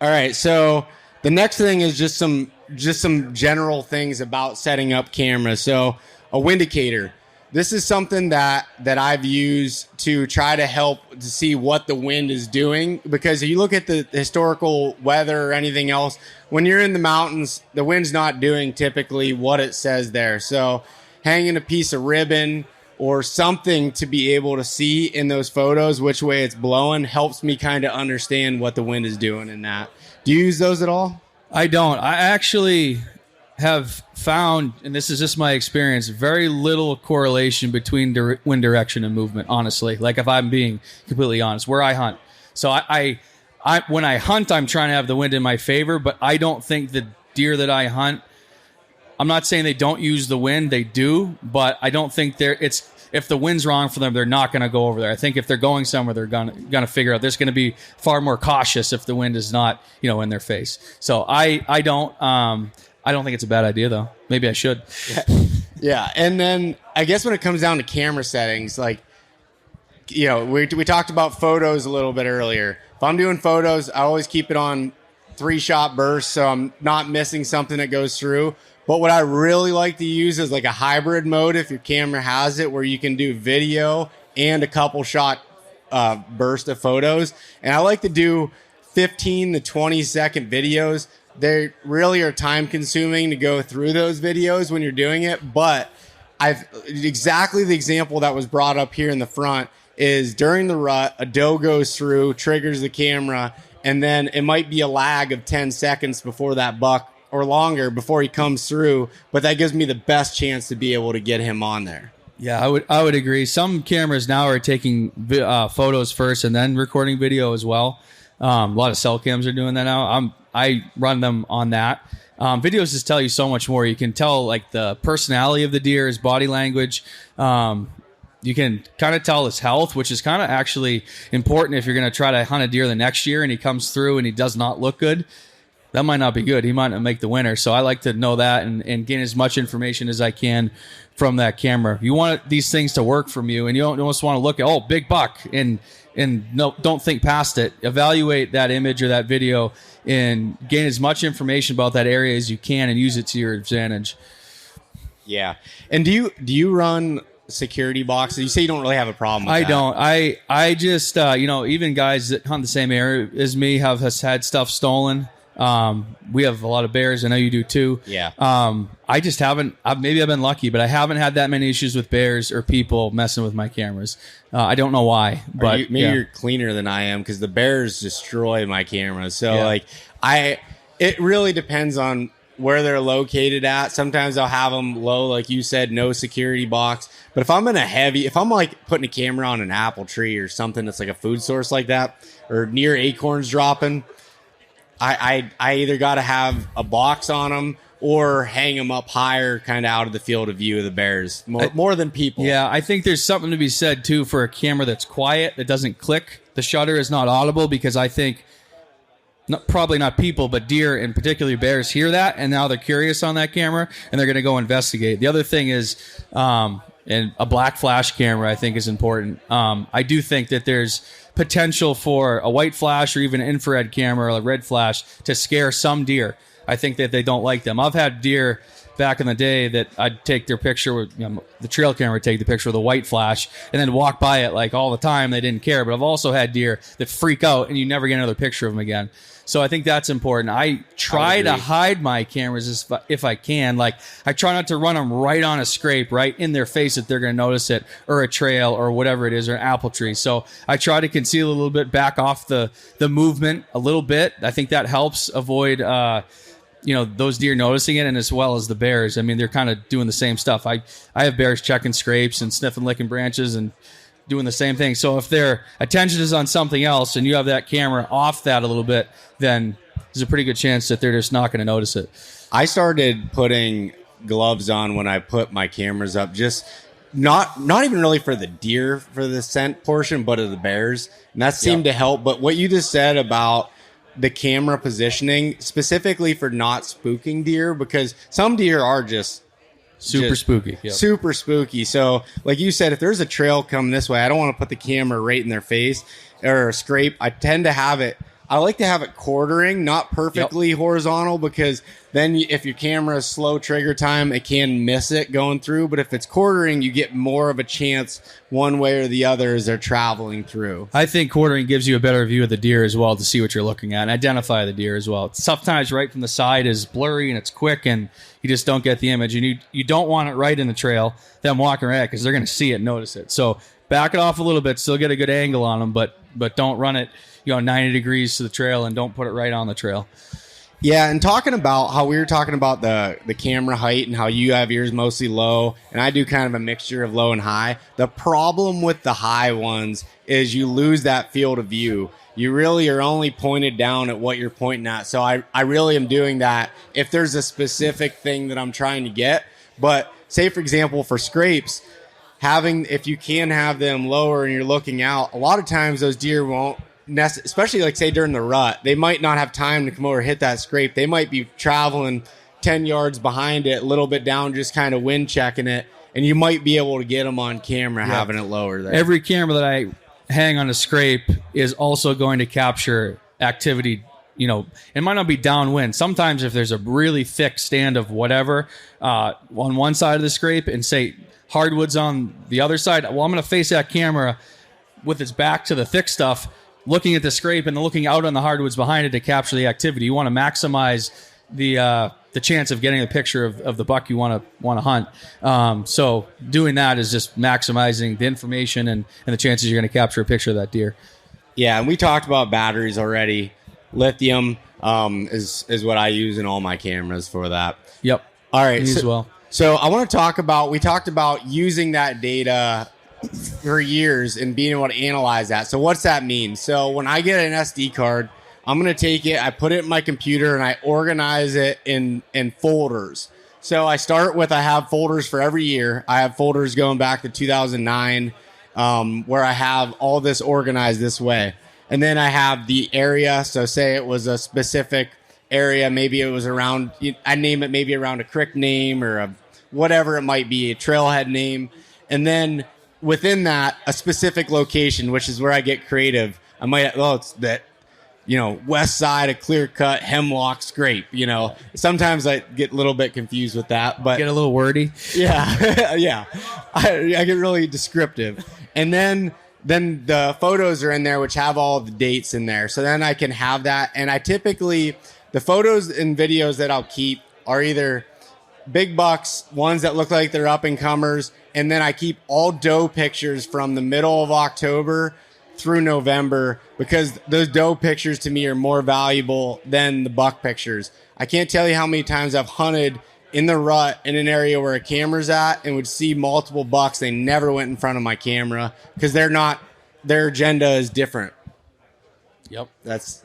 All right, so the next thing is just some general things about setting up cameras. So a windicator. This is something that I've used to try to help to see what the wind is doing, because if you look at the historical weather or anything else, when you're in the mountains, the wind's not doing typically what it says there. So hanging a piece of ribbon or something to be able to see in those photos which way it's blowing helps me kind of understand what the wind is doing in that. Do you use those at all? I don't. I actually have found, and this is just my experience, very little correlation between wind direction and movement, honestly. Like, if I'm being completely honest, where I hunt. So I when I hunt, I'm trying to have the wind in my favor, but I don't think the deer that I hunt, I'm not saying they don't use the wind, they do, but I don't think if the wind's wrong for them, they're not going to go over there. I think if they're going somewhere, they're going to figure out. There's going to be far more cautious if the wind is not, in their face. So I don't think it's a bad idea, though. Maybe I should. Yeah. And then I guess when it comes down to camera settings, like, we talked about photos a little bit earlier. If I'm doing photos, I always keep it on 3-shot bursts, so I'm not missing something that goes through. But what I really like to use is like a hybrid mode, if your camera has it, where you can do video and a couple shot burst of photos. And I like to do 15 to 20 second videos. They really are time consuming to go through those videos when you're doing it. But exactly the example that was brought up here in the front is during the rut, a doe goes through, triggers the camera, and then it might be a lag of 10 seconds before that buck, or longer, before he comes through, but that gives me the best chance to be able to get him on there. Yeah, I would agree. Some cameras now are taking photos first and then recording video as well. A lot of cell cams are doing that now. I run them on that. Videos just tell you so much more. You can tell like the personality of the deer, his body language. You can kind of tell his health, which is kind of actually important if you're going to try to hunt a deer the next year and he comes through and he does not look good. That might not be good. He might not make the winner. So I like to know that and gain as much information as I can from that camera. You want these things to work from you, and you don't just want to look at, big buck, and no, don't think past it. Evaluate that image or that video and gain as much information about that area as you can and use it to your advantage. Yeah. And do you run security boxes? You say you don't really have a problem with that. Don't. I just, even guys that hunt the same area as me have had stuff stolen. We have a lot of bears. I know you do too. Yeah. I just haven't, maybe I've been lucky, but I haven't had that many issues with bears or people messing with my cameras. I don't know why, but maybe you're cleaner than I am, because the bears destroy my cameras. So it really depends on where they're located at. Sometimes I'll have them low, like you said, no security box. But if I'm if I'm like putting a camera on an apple tree or something that's like a food source like that, or near acorns dropping, I either got to have a box on them or hang them up higher, kind of out of the field of view of the bears, more than people. Yeah, I think there's something to be said, too, for a camera that's quiet, that doesn't click. The shutter is not audible, because I think, probably not people, but deer, and particularly bears, hear that, and now they're curious on that camera, and they're going to go investigate. The other thing is, and a black flash camera, I think, is important. I do think that there's potential for a white flash or even an infrared camera or a red flash to scare some deer. I think that they don't like them. I've had deer back in the day that I'd take their picture with, the trail camera would take the picture with a white flash and then walk by it like all the time. They didn't care. But I've also had deer that freak out and you never get another picture of them again. So I think that's important. I try to hide my cameras if I can. Like, I try not to run them right on a scrape, right in their face if they're going to notice it, or a trail or whatever it is, or an apple tree. So I try to conceal a little bit, back off the movement a little bit. I think that helps avoid those deer noticing it, and as well as the bears. I mean, they're kind of doing the same stuff. I have bears checking scrapes and sniffing, licking branches and doing the same thing. So if their attention is on something else and you have that camera off that a little bit, then there's a pretty good chance that they're just not going to notice it. I started putting gloves on when I put my cameras up, just not even really for the deer, for the scent portion, but of the bears. And that seemed to help. But what you just said about the camera positioning, specifically for not spooking deer, because some deer are just spooky. Yep. Super spooky. So like you said, if there's a trail come this way, I don't want to put the camera right in their face or a scrape. I like to have it quartering, not perfectly horizontal, because then if your camera is slow trigger time, it can miss it going through. But if it's quartering, you get more of a chance one way or the other as they're traveling through. I think quartering gives you a better view of the deer as well, to see what you're looking at and identify the deer as well. Sometimes right from the side is blurry and it's quick and you just don't get the image. And you don't want it right in the trail, them walking right at, because they're going to see it and notice it. So back it off a little bit, still get a good angle on them, but don't run it 90 degrees to the trail, and don't put it right on the trail. Yeah, and talking about how we were talking about the camera height and how you have yours mostly low, and I do kind of a mixture of low and high. The problem with the high ones is you lose that field of view. You really are only pointed down at what you're pointing at. So I really am doing that if there's a specific thing that I'm trying to get. But say, for example, for scrapes, if you can have them lower and you're looking out, a lot of times those deer won't, especially like say during the rut, they might not have time to come over and hit that scrape. They might be traveling 10 yards behind it, a little bit down, just kind of wind checking it, and you might be able to get them on camera having it lower there. Every camera that I hang on a scrape is also going to capture activity. It might not be downwind. Sometimes if there's a really thick stand of whatever on one side of the scrape and say hardwoods on the other side, well, I'm going to face that camera with its back to the thick stuff, looking at the scrape and then looking out on the hardwoods behind it to capture the activity. You want to maximize the chance of getting a picture of the buck you want to hunt. So doing that is just maximizing the information and the chances you're going to capture a picture of that deer. Yeah, and we talked about batteries already. Lithium is what I use in all my cameras for that. Yep. All right. Me as well. So I want to talk about, we talked about using that data for years and being able to analyze that. So what's that mean? So when I get an SD card, I'm going to take it, I put it in my computer, and I organize it in folders. So I start with, I have folders for every year. I have folders going back to 2009 where I have all this organized this way. And then I have the area. So say it was a specific area, maybe it was around, I name it maybe around a creek name or whatever it might be, a trailhead name. And then within that, a specific location, which is where I get creative. I might, it's that, west side of clear cut hemlock scrape, Sometimes I get a little bit confused with that, but get a little wordy. Yeah. Yeah. I get really descriptive. And then the photos are in there, which have all the dates in there. So then I can have that. And I typically, the photos and videos that I'll keep are either big bucks, ones that look like they're up and comers. And then I keep all doe pictures from the middle of October through November, because those doe pictures to me are more valuable than the buck pictures. I can't tell you how many times I've hunted in the rut in an area where a camera's at and would see multiple bucks. They never went in front of my camera because their agenda is different. Yep. That's,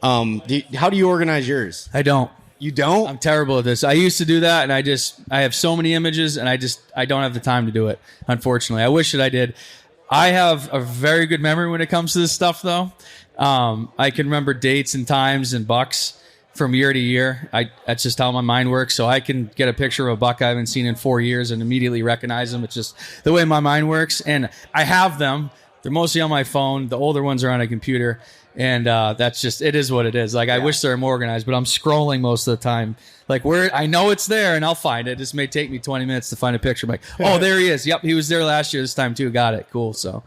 how do you organize yours? I don't. You don't? I'm terrible at this. I used to do that, and I have so many images, and I don't have the time to do it, unfortunately. I wish that I did. I have a very good memory when it comes to this stuff, though. I can remember dates and times and bucks from year to year. That's just how my mind works. So I can get a picture of a buck I haven't seen in 4 years and immediately recognize them. It's just the way my mind works. And I have them. They're mostly on my phone. The older ones are on a computer. And that's just, it is what it is. Like, I wish they were more organized, but I'm scrolling most of the time. Like, I know it's there, and I'll find it. This may take me 20 minutes to find a picture. I'm like, oh, there he is. Yep, he was there last year this time, too. Got it. Cool. So,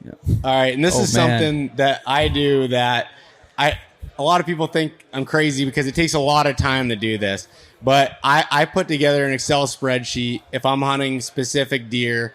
yeah. All right, and this is something that I do that a lot of people think I'm crazy because it takes a lot of time to do this. But I put together an Excel spreadsheet if I'm hunting specific deer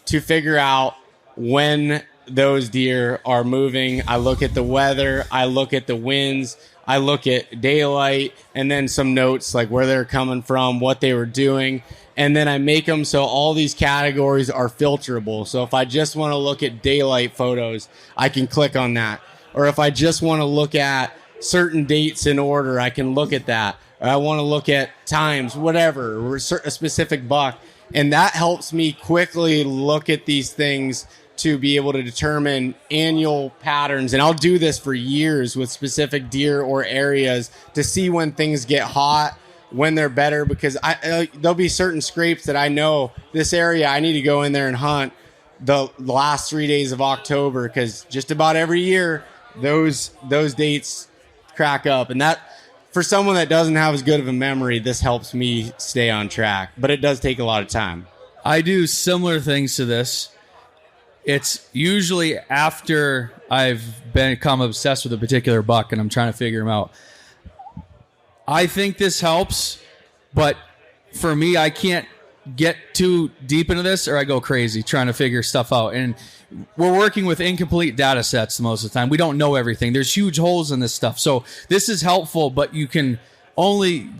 to figure out when those deer are moving. I look at the weather, I look at the winds, I look at daylight, and then some notes like where they're coming from, what they were doing, and then I make them so all these categories are filterable. So if I just want to look at daylight photos, I can click on that. Or if I just want to look at certain dates in order, I can look at that. Or I want to look at times, whatever, or a specific buck. And that helps me quickly look at these things to be able to determine annual patterns. And I'll do this for years with specific deer or areas to see when things get hot, when they're better, because there'll be certain scrapes that I know this area I need to go in there and hunt the last 3 days of October, because just about every year those dates crack up. And that, for someone that doesn't have as good of a memory, this helps me stay on track, but it does take a lot of time. I do similar things to this. It's usually after I've become obsessed with a particular buck and I'm trying to figure him out. I think this helps, but for me, I can't get too deep into this or I go crazy trying to figure stuff out. And we're working with incomplete data sets most of the time. We don't know everything. There's huge holes in this stuff. So this is helpful, but you can only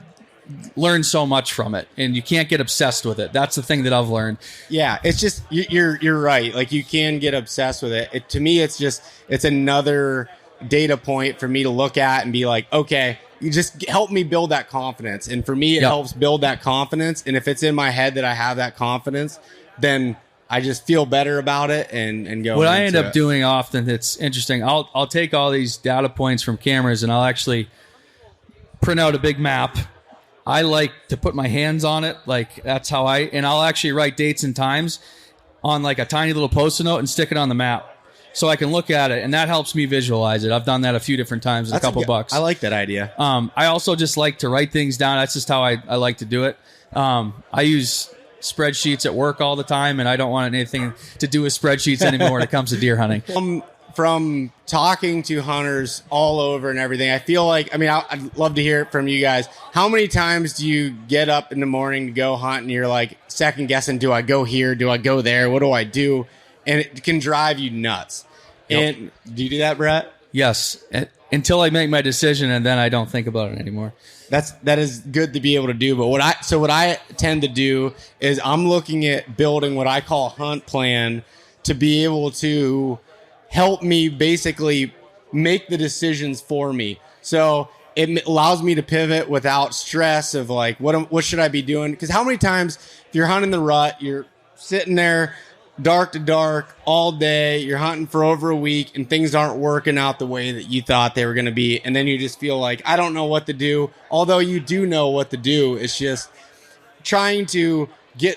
learn so much from it, and you can't get obsessed with it. That's the thing that I've learned. Yeah, it's just you're right. Like, you can get obsessed with it. To me, it's another data point for me to look at and be like, okay, you just help me build that confidence. And for me, it helps build that confidence. And if it's in my head that I have that confidence, then I just feel better about it and go. What I end up doing often, it's interesting. I'll take all these data points from cameras and I'll actually print out a big map. I like to put my hands on it. Like, that's how and I'll actually write dates and times on like a tiny little Post-it note and stick it on the map so I can look at it. And that helps me visualize it. I've done that a few different times. That's a couple bucks. I like that idea. I also just like to write things down. That's just how I like to do it. I use spreadsheets at work all the time, and I don't want anything to do with spreadsheets anymore when it comes to deer hunting. From talking to hunters all over and everything, I feel like, I'd love to hear it from you guys. How many times do you get up in the morning to go hunt and you're like second guessing, do I go here? Do I go there? What do I do? And it can drive you nuts. Yep. And do you do that, Brett? Yes. Until I make my decision, and then I don't think about it anymore. That is good to be able to do. But what I tend to do is I'm looking at building what I call a hunt plan to be able to help me basically make the decisions for me. So it allows me to pivot without stress of like, what should I be doing? Because how many times if you're hunting the rut, you're sitting there dark to dark all day, you're hunting for over a week and things aren't working out the way that you thought they were going to be. And then you just feel like, I don't know what to do. Although you do know what to do. It's just trying to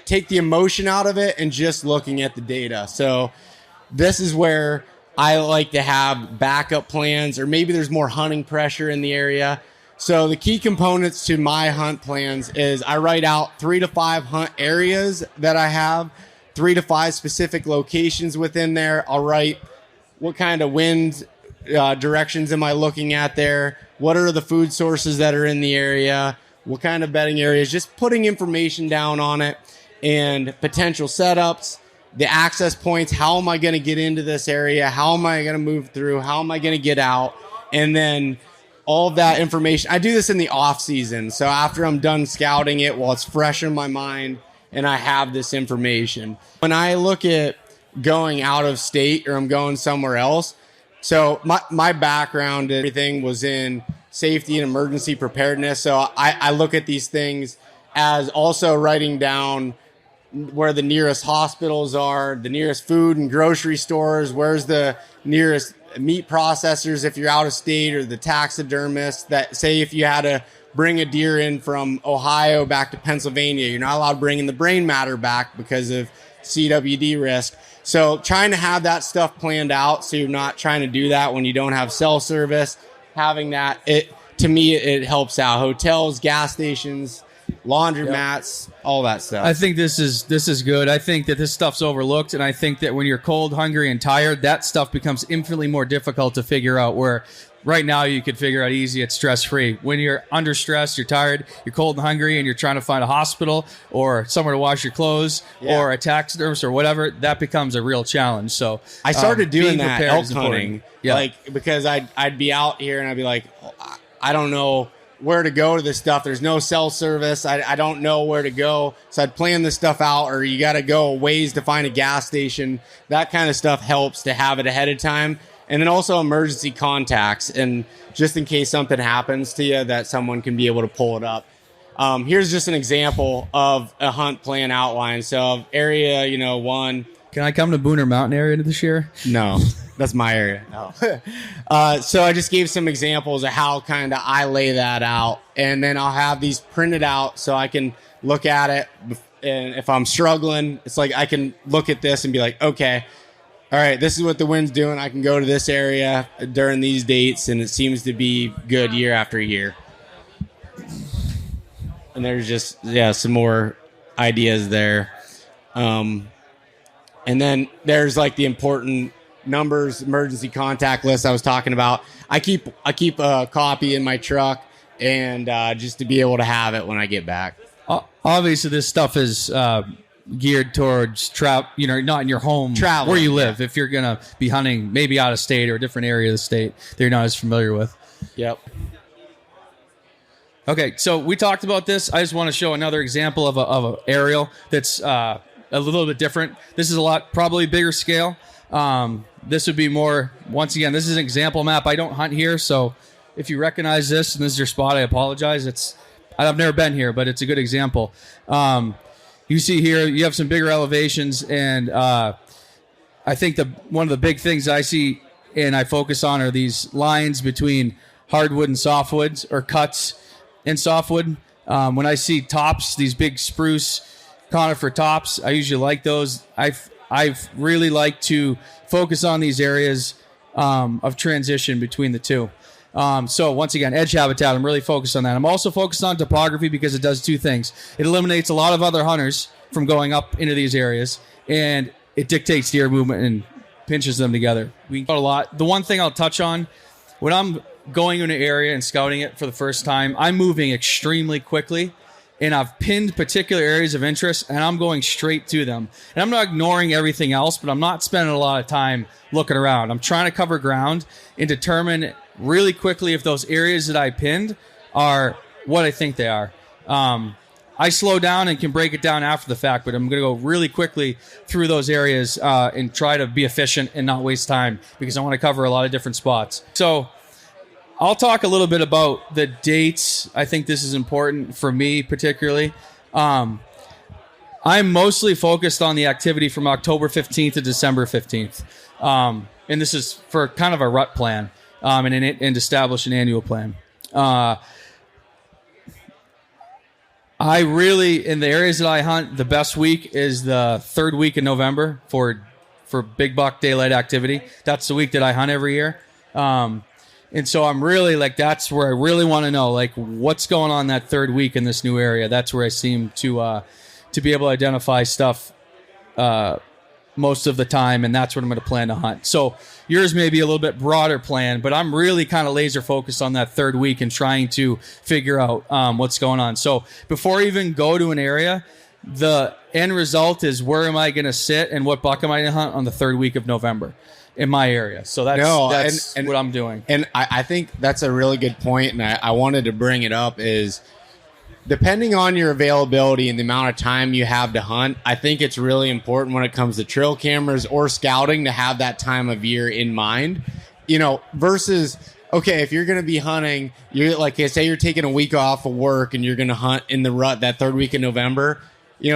take the emotion out of it and just looking at the data. So this is where I like to have backup plans, or maybe there's more hunting pressure in the area. So the key components to my hunt plans is I write out 3 to 5 hunt areas that I have, 3 to 5 specific locations within there. I'll write what kind of wind directions am I looking at there? What are the food sources that are in the area? What kind of bedding areas? Just putting information down on it, and potential setups, the access points. How am I going to get into this area? How am I going to move through? How am I going to get out? And then all of that information. I do this in the off season. So after I'm done scouting it, while it's fresh in my mind and I have this information. When I look at going out of state or I'm going somewhere else, so my background and everything was in safety and emergency preparedness. So I look at these things as also writing down where the nearest hospitals are, the nearest food and grocery stores, where's the nearest meat processors if you're out of state, or the taxidermists that say if you had to bring a deer in from Ohio back to Pennsylvania, you're not allowed bringing the brain matter back because of CWD risk. So trying to have that stuff planned out so you're not trying to do that when you don't have cell service. Having that, to me, it helps out. Hotels, gas stations, laundromats, all that stuff. I think this is good. I think that this stuff's overlooked, and I think that when you're cold, hungry, and tired, that stuff becomes infinitely more difficult to figure out, where right now you could figure out easy, it's stress-free. When you're under stress, you're tired, you're cold and hungry, and you're trying to find a hospital or somewhere to wash your clothes or a taxidermist or whatever, that becomes a real challenge. So I started doing that elk hunting, because I'd be out here and I'd be like, I don't know where to go to this stuff. There's no cell service. I don't know where to go. So I'd plan this stuff out, or you got to go a ways to find a gas station. That kind of stuff helps to have it ahead of time. And then also emergency contacts, and just in case something happens to you, that someone can be able to pull it up. Here's just an example of a hunt plan outline. So area, 1. Can I come to Booner Mountain area this year? No, that's my area. No. So I just gave some examples of how kind of I lay that out. And then I'll have these printed out so I can look at it. And if I'm struggling, it's like I can look at this and be like, okay, all right, this is what the wind's doing. I can go to this area during these dates, and it seems to be good year after year. And there's just, some more ideas there. And then there's like the important numbers, emergency contact list I was talking about. I keep a copy in my truck, and just to be able to have it when I get back. Obviously, this stuff is geared towards not in your home Travel, where you live. If you're gonna be hunting, maybe out of state or a different area of the state that you're not as familiar with. Yep. Okay, so we talked about this. I just want to show another example of a aerial that's a little bit different. This is a lot probably bigger scale. This would be more. Once again, this is an example map. I don't hunt here, so if you recognize this and this is your spot, I apologize. I've never been here, but it's a good example. You see here, you have some bigger elevations, and I think one of the big things I see and I focus on are these lines between hardwood and softwoods, or cuts and softwood. When I see tops, these big spruce conifer tops, I usually like those. I've really like to focus on these areas of transition between the two. So once again, edge habitat, I'm really focused on that. I'm also focused on topography because it does two things. It eliminates a lot of other hunters from going up into these areas, and it dictates deer movement and pinches them together. We can go a lot. The one thing I'll touch on, when I'm going into an area and scouting it for the first time, I'm moving extremely quickly, and I've pinned particular areas of interest, and I'm going straight to them. And I'm not ignoring everything else, but I'm not spending a lot of time looking around. I'm trying to cover ground and determine really quickly if those areas that I pinned are what I think they are. I slow down and can break it down after the fact, but I'm going to go really quickly through those areas and try to be efficient and not waste time because I want to cover a lot of different spots. So I'll talk a little bit about the dates. I think this is important for me particularly. I'm mostly focused on the activity from October 15th to December 15th. And this is for kind of a rut plan and establish an annual plan. I really, in the areas that I hunt, the best week is the third week in November for big buck daylight activity. That's the week that I hunt every year. And so I'm really that's where I really want to know what's going on that third week in this new area. That's where I seem to be able to identify stuff most of the time, and that's what I'm going to plan to hunt. So yours may be a little bit broader plan, but I'm really kind of laser focused on that third week and trying to figure out what's going on. So before I even go to an area, the end result is where am I going to sit and what buck am I going to hunt on the third week of November in my area. So that's what I'm doing. And I think that's a really good point, and I wanted to bring it up is depending on your availability and the amount of time you have to hunt, I think it's really important when it comes to trail cameras or scouting to have that time of year in mind, versus, okay, if you're going to be hunting, you're say you're taking a week off of work and you're going to hunt in the rut that third week in November,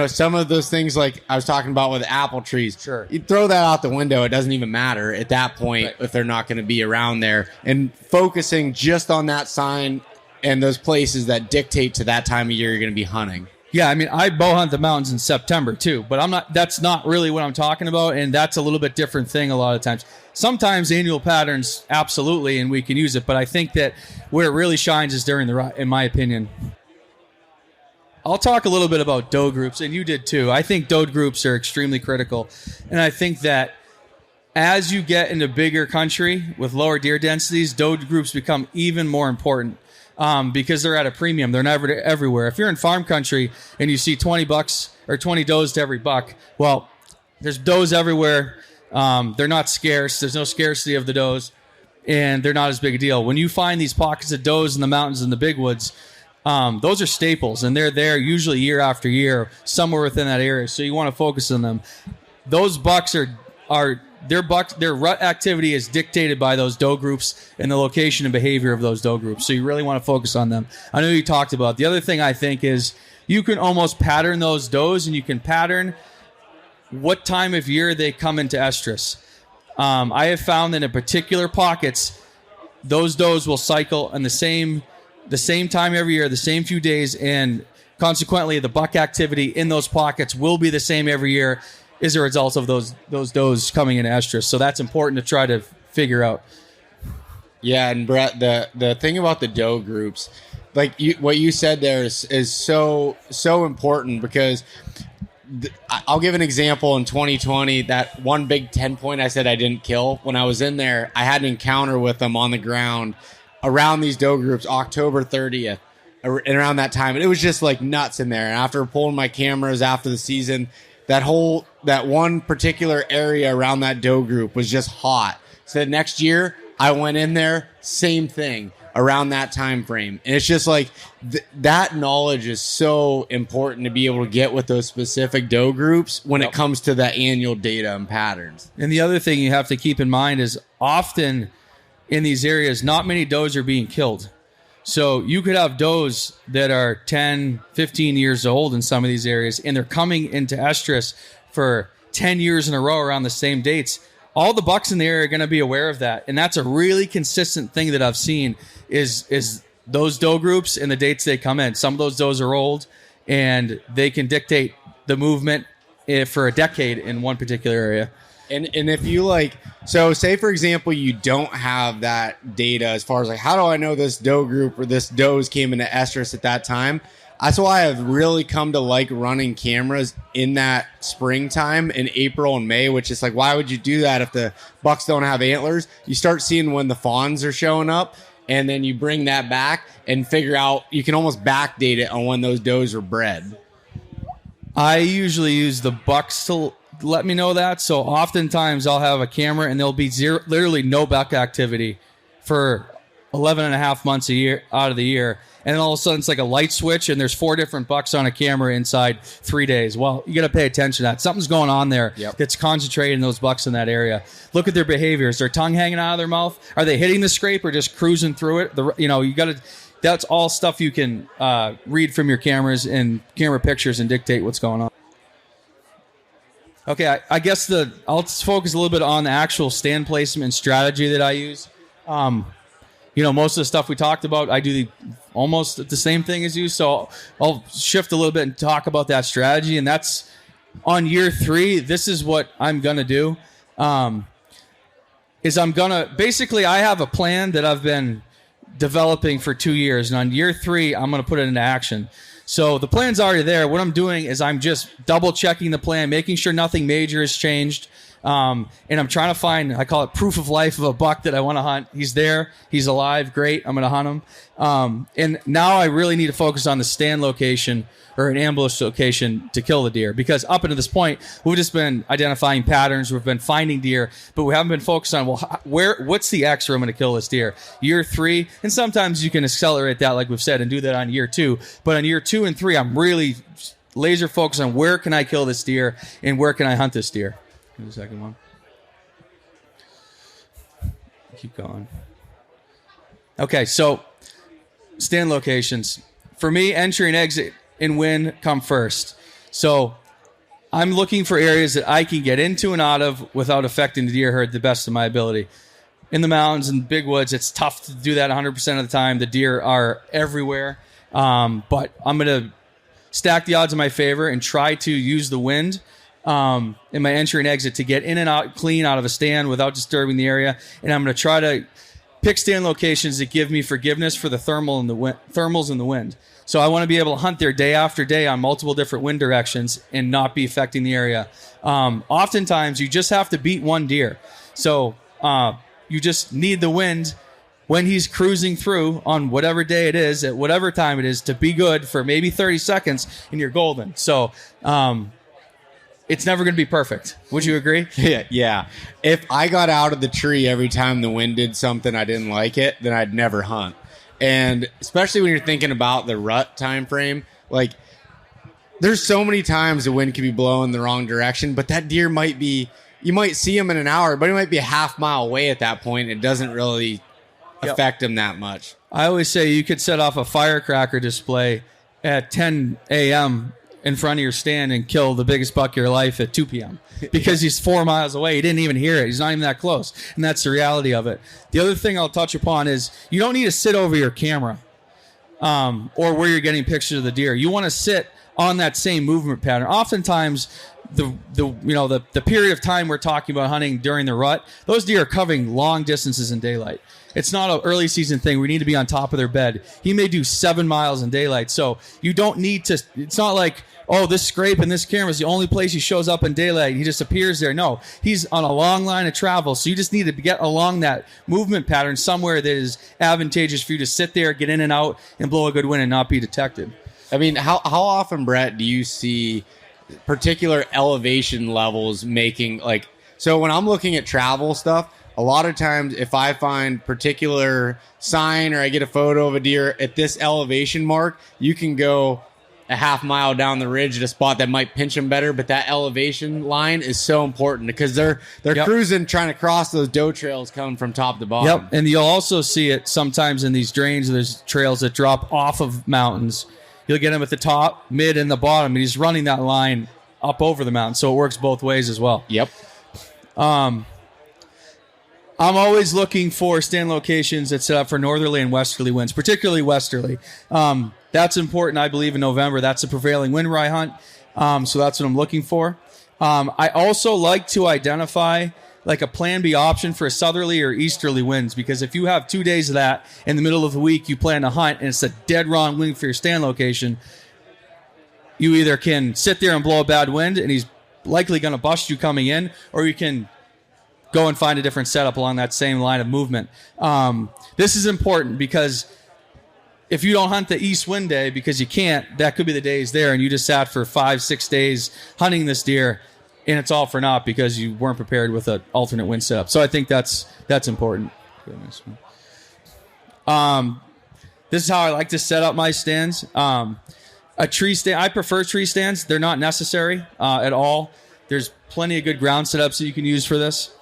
some of those things like I was talking about with apple trees, sure, you throw that out the window. It doesn't even matter at that point, right, if they're not going to be around there, and focusing just on that sign and those places that dictate to that time of year you're going to be hunting. Yeah, I mean, I bow hunt the mountains in September too, but that's not really what I'm talking about, and that's a little bit different thing a lot of times. Sometimes annual patterns, absolutely, and we can use it, but I think that where it really shines is during the rut, in my opinion. I'll talk a little bit about doe groups, and you did too. I think doe groups are extremely critical, and I think that as you get into bigger country with lower deer densities, doe groups become even more important. Because they're at a premium. They're never everywhere. If you're in farm country and you see 20 bucks or 20 does to every buck, well, there's does everywhere. They're not scarce. There's no scarcity of the does, and they're not as big a deal. When you find these pockets of does in the mountains and the big woods, those are staples, and they're there usually year after year, somewhere within that area. So you want to focus on them. Those bucks their rut activity is dictated by those doe groups and the location and behavior of those doe groups. So you really want to focus on them. I know you talked about. The other thing I think is you can almost pattern those does, and you can pattern what time of year they come into estrus. I have found that in particular pockets, those does will cycle in the same time every year, the same few days, and consequently the buck activity in those pockets will be the same every year as a result of those does coming into estrus. So that's important to try to figure out. Yeah, and Brett, the thing about the doe groups, what you said there is so important because I'll give an example. In 2020, that one big 10 point I said I didn't kill, when I was in there, I had an encounter with them on the ground around these doe groups October 30th. around that time, and it was just like nuts in there. And after pulling my cameras after the season, that one particular area around that doe group was just hot. So the next year I went in there, same thing around that time frame. And it's just like that knowledge is so important to be able to get with those specific doe groups when it comes to the annual data and patterns. And the other thing you have to keep in mind is often in these areas, not many does are being killed. So you could have does that are 10, 15 years old in some of these areas, and they're coming into estrus for 10 years in a row around the same dates. All the bucks in the area are going to be aware of that. And that's a really consistent thing that I've seen is those doe groups and the dates they come in. Some of those does are old, and they can dictate the movement for a decade in one particular area. And if you like, so say for example, you don't have that data as far as like, how do I know this doe group or this does came into estrus at that time? That's why I've really come to like running cameras in that springtime in April and May, which is like, why would you do that if the bucks don't have antlers? You start seeing when the fawns are showing up, and then you bring that back and figure out, you can almost backdate it on when those does were bred. I usually use the bucks to let me know that. So oftentimes I'll have a camera and there'll be literally no buck activity for 11 and a half months a year out of the year. And then all of a sudden it's like a light switch and there's 4 different bucks on a camera inside 3 days. Well, you got to pay attention to that. Something's going on there that's concentrating those bucks in that area. Look at their behavior. Is their tongue hanging out of their mouth? Are they hitting the scrape or just cruising through it? You got to, that's all stuff you can read from your cameras and camera pictures and dictate what's going on. Okay, I guess I'll focus a little bit on the actual stand placement and strategy that I use. Most of the stuff we talked about, I do almost the same thing as you. So I'll shift a little bit and talk about that strategy. And that's on year 3. This is what I'm going to do. I have a plan that I've been developing for 2 years. And on year 3, I'm going to put it into action. So the plan's already there. What I'm doing is I'm just double checking the plan, making sure nothing major has changed. And I'm trying to find, I call it proof of life of a buck that I want to hunt. He's there. He's alive. Great. I'm going to hunt him. And now I really need to focus on the stand location or an ambush location to kill the deer, because up until this point, we've just been identifying patterns. We've been finding deer, but we haven't been focused on, what's the X where I'm going to kill this deer? Year 3. And sometimes you can accelerate that, like we've said, and do that on year 2. But on year 2 and 3, I'm really laser focused on where can I kill this deer and where can I hunt this deer. The second one. Keep going. Okay, so stand locations. For me, entry and exit and wind come first. So I'm looking for areas that I can get into and out of without affecting the deer herd the best of my ability. In the mountains and big woods, it's tough to do that 100% of the time. The deer are everywhere. But I'm going to stack the odds in my favor and try to use the wind in my entry and exit to get in and out clean out of a stand without disturbing the area. And I'm going to try to pick stand locations that give me forgiveness for the thermals in the wind. So I want to be able to hunt there day after day on multiple different wind directions and not be affecting the area. Oftentimes you just have to beat one deer. So you just need the wind when he's cruising through on whatever day it is, at whatever time it is, to be good for maybe 30 seconds and you're golden. So it's never going to be perfect. Would you agree? Yeah. If I got out of the tree every time the wind did something I didn't like it, then I'd never hunt. And especially when you're thinking about the rut time frame, like there's so many times the wind could be blowing the wrong direction, but that deer might be, you might see him in an hour, but he might be a half mile away at that point. It doesn't really affect him that much. I always say you could set off a firecracker display at 10 a.m. in front of your stand and kill the biggest buck of your life at 2 p.m. because he's 4 miles away. He didn't even hear it. He's not even that close. And that's the reality of it. The other thing I'll touch upon is you don't need to sit over your camera or where you're getting pictures of the deer. You want to sit on that same movement pattern. Oftentimes, the period of time we're talking about hunting during the rut, those deer are covering long distances in daylight. It's not an early season thing. We need to be on top of their bed. He may do 7 miles in daylight. So you don't need to, it's not like, oh, this scrape and this camera is the only place he shows up in daylight. He just appears there. No, he's on a long line of travel. So you just need to get along that movement pattern somewhere that is advantageous for you to sit there, get in and out, and blow a good wind and not be detected. I mean, how often, Brett, do you see particular elevation levels making, like, so when I'm looking at travel stuff, a lot of times if I find particular sign or I get a photo of a deer at this elevation mark, you can go a half mile down the ridge at a spot that might pinch them better, but that elevation line is so important because they're cruising, trying to cross those doe trails coming from top to bottom. Yep, and you'll also see it sometimes in these drains. There's trails that drop off of mountains. You'll get him at the top, mid, and the bottom, and he's running that line up over the mountain, so it works both ways as well. Yep. I'm always looking for stand locations that set up for northerly and westerly winds, particularly westerly. That's important, I believe, in November. That's the prevailing wind where I hunt, so that's what I'm looking for. I also like to identify like a plan B option for southerly or easterly winds, because if you have 2 days of that in the middle of the week you plan to hunt and it's a dead wrong wind for your stand location, you either can sit there and blow a bad wind and he's likely going to bust you coming in, or you can go and find a different setup along that same line of movement. This is important because if you don't hunt the east wind day because you can't, that could be the days there and you just sat for 5-6 days hunting this deer and it's all for naught because you weren't prepared with an alternate wind setup. So I think that's important. This is how I like to set up my stands. A tree stand, I prefer tree stands. They're not necessary at all. There's plenty of good ground setups that you can use for this.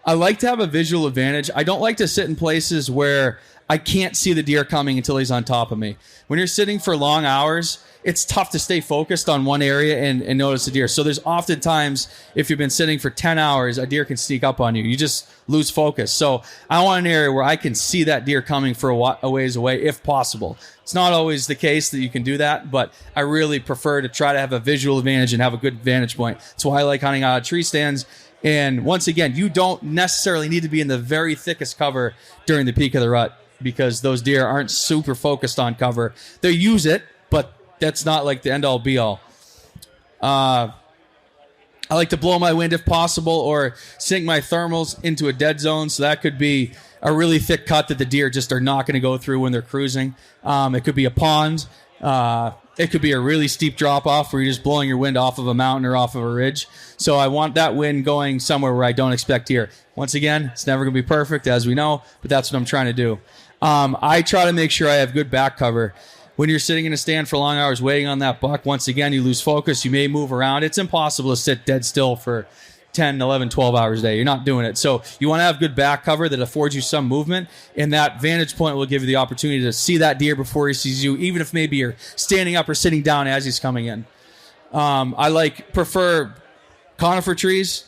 I like to have a visual advantage. I don't like to sit in places where I can't see the deer coming until he's on top of me. When you're sitting for long hours, it's tough to stay focused on one area and notice the deer. So there's often times, if you've been sitting for 10 hours, a deer can sneak up on you. You just lose focus. So I want an area where I can see that deer coming for a ways away, if possible. It's not always the case that you can do that, but I really prefer to try to have a visual advantage and have a good vantage point. That's why I like hunting out of tree stands. And once again, you don't necessarily need to be in the very thickest cover during the peak of the rut, because those deer aren't super focused on cover. They use it, but that's not like the end-all be-all. I like to blow my wind if possible, or sink my thermals into a dead zone. So that could be a really thick cut that the deer just are not going to go through when they're cruising. It could be a pond. It could be a really steep drop-off where you're just blowing your wind off of a mountain or off of a ridge. So I want that wind going somewhere where I don't expect deer. Once again, it's never going to be perfect, as we know, but that's what I'm trying to do. I try to make sure I have good back cover. When you're sitting in a stand for long hours waiting on that buck, once again, you lose focus. You may move around. It's impossible to sit dead still for 10, 11, 12 hours a day. You're not doing it. So you want to have good back cover that affords you some movement, and that vantage point will give you the opportunity to see that deer before he sees you, even if maybe you're standing up or sitting down as he's coming in. I prefer conifer trees,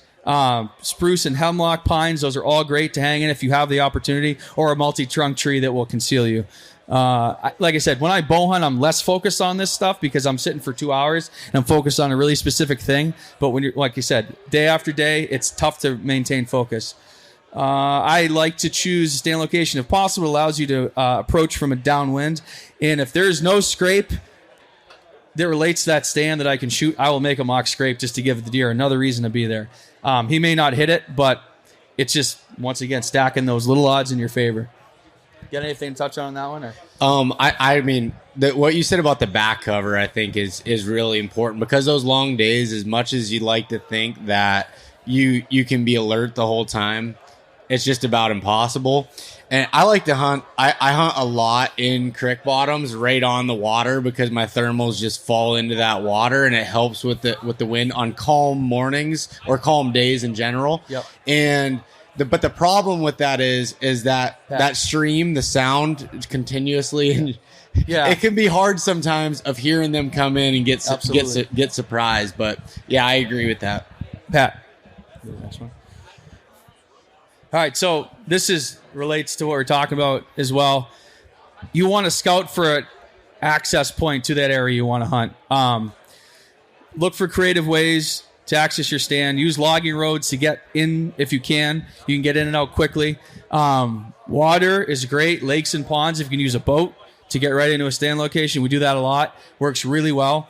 spruce and hemlock, pines. Those are all great to hang in if you have the opportunity, or a multi-trunk tree that will conceal you. Like I said, when I bow hunt, I'm less focused on this stuff because I'm sitting for 2 hours and I'm focused on a really specific thing. But when you're, like you said, day after day, it's tough to maintain focus. I like to choose a stand location if possible. It allows you to approach from a downwind. And if there's no scrape that relates to that stand that I can shoot, I will make a mock scrape just to give the deer another reason to be there. He may not hit it, but it's just, once again, stacking those little odds in your favor. Got anything to touch on that one? Or? I mean, what you said about the back cover, I think is really important, because those long days, as much as you'd like to think that you can be alert the whole time, it's just about impossible. And I like to hunt. I hunt a lot in creek bottoms right on the water, because my thermals just fall into that water, and it helps with the wind on calm mornings or calm days in general. Yep. And but the problem with that is that stream, the sound continuously, and yeah, it can be hard sometimes of hearing them come in and get surprised. But yeah, I agree with that. Pat, the next one. All right, so this relates to what we're talking about as well. You want to scout for an access point to that area you want to hunt. look for creative ways to access your stand. Use logging roads to get in if you can. You can get in and out quickly. Water is great. Lakes and ponds, if you can use a boat to get right into a stand location. We do that a lot. Works really well.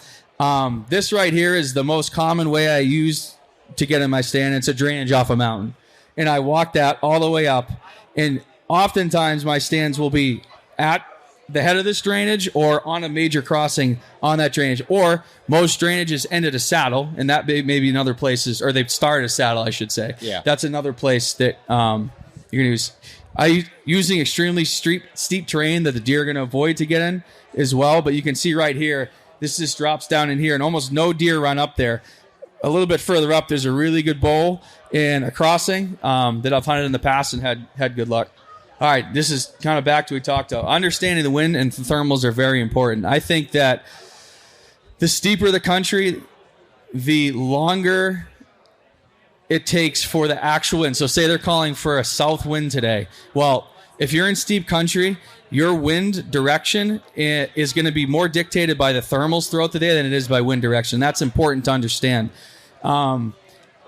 This right here is the most common way I use to get in my stand. It's a drainage off a mountain. And I walk that all the way up. And oftentimes my stands will be at the head of this drainage or on a major crossing on that drainage. Or most drainages end at a saddle, and that may be in other places, or they start at a saddle, I should say. Yeah. That's another place that you're going to use. Using extremely steep terrain that the deer are going to avoid to get in as well. But you can see right here, this just drops down in here, and almost no deer run up there. A little bit further up, there's a really good bowl and a crossing that I've hunted in the past and had good luck. All right, this is kind of back to what we talked about. Understanding the wind and the thermals are very important. I think that the steeper the country, the longer it takes for the actual wind. So say they're calling for a south wind today. Well, if you're in steep country, your wind direction is going to be more dictated by the thermals throughout the day than it is by wind direction. That's important to understand.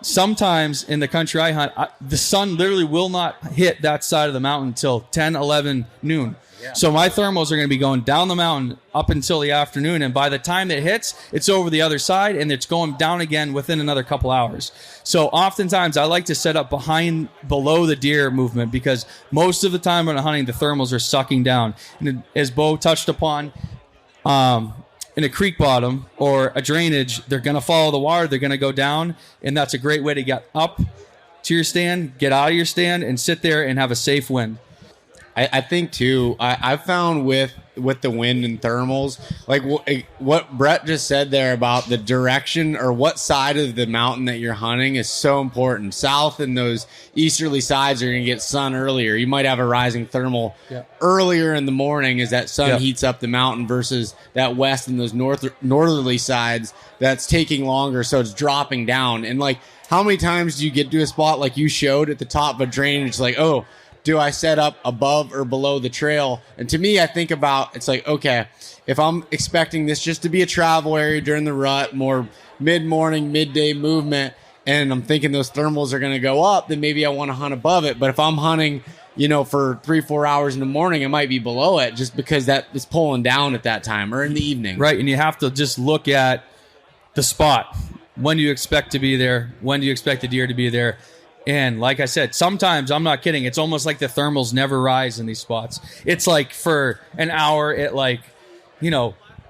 Sometimes in the country I hunt, the sun literally will not hit that side of the mountain until 10, 11, noon. Yeah. So my thermals are going to be going down the mountain up until the afternoon. And by the time it hits, it's over the other side and it's going down again within another couple hours. So oftentimes I like to set up below the deer movement because most of the time when I'm hunting, the thermals are sucking down. And as Beau touched upon, in a creek bottom or a drainage, they're going to follow the water. They're going to go down. And that's a great way to get up to your stand, get out of your stand, and sit there and have a safe wind. I think, too, I've found with the wind and thermals, like what Brett just said there about the direction or what side of the mountain that you're hunting is so important. South and those easterly sides are going to get sun earlier. You might have a rising thermal earlier in the morning as that sun heats up the mountain versus that west and those northerly sides that's taking longer, so it's dropping down. And, like, how many times do you get to a spot like you showed at the top of a drainage, it's like, oh, do I set up above or below the trail? And to me, I think about, it's like, okay, if I'm expecting this just to be a travel area during the rut, more mid-morning, midday movement, and I'm thinking those thermals are going to go up, then maybe I want to hunt above it. But if I'm hunting, for 3-4 hours in the morning, it might be below it just because that is pulling down at that time or in the evening. Right, and you have to just look at the spot. When do you expect to be there? When do you expect the deer to be there? And like I said, sometimes, I'm not kidding, it's almost like the thermals never rise in these spots. It's like for an hour at 1:30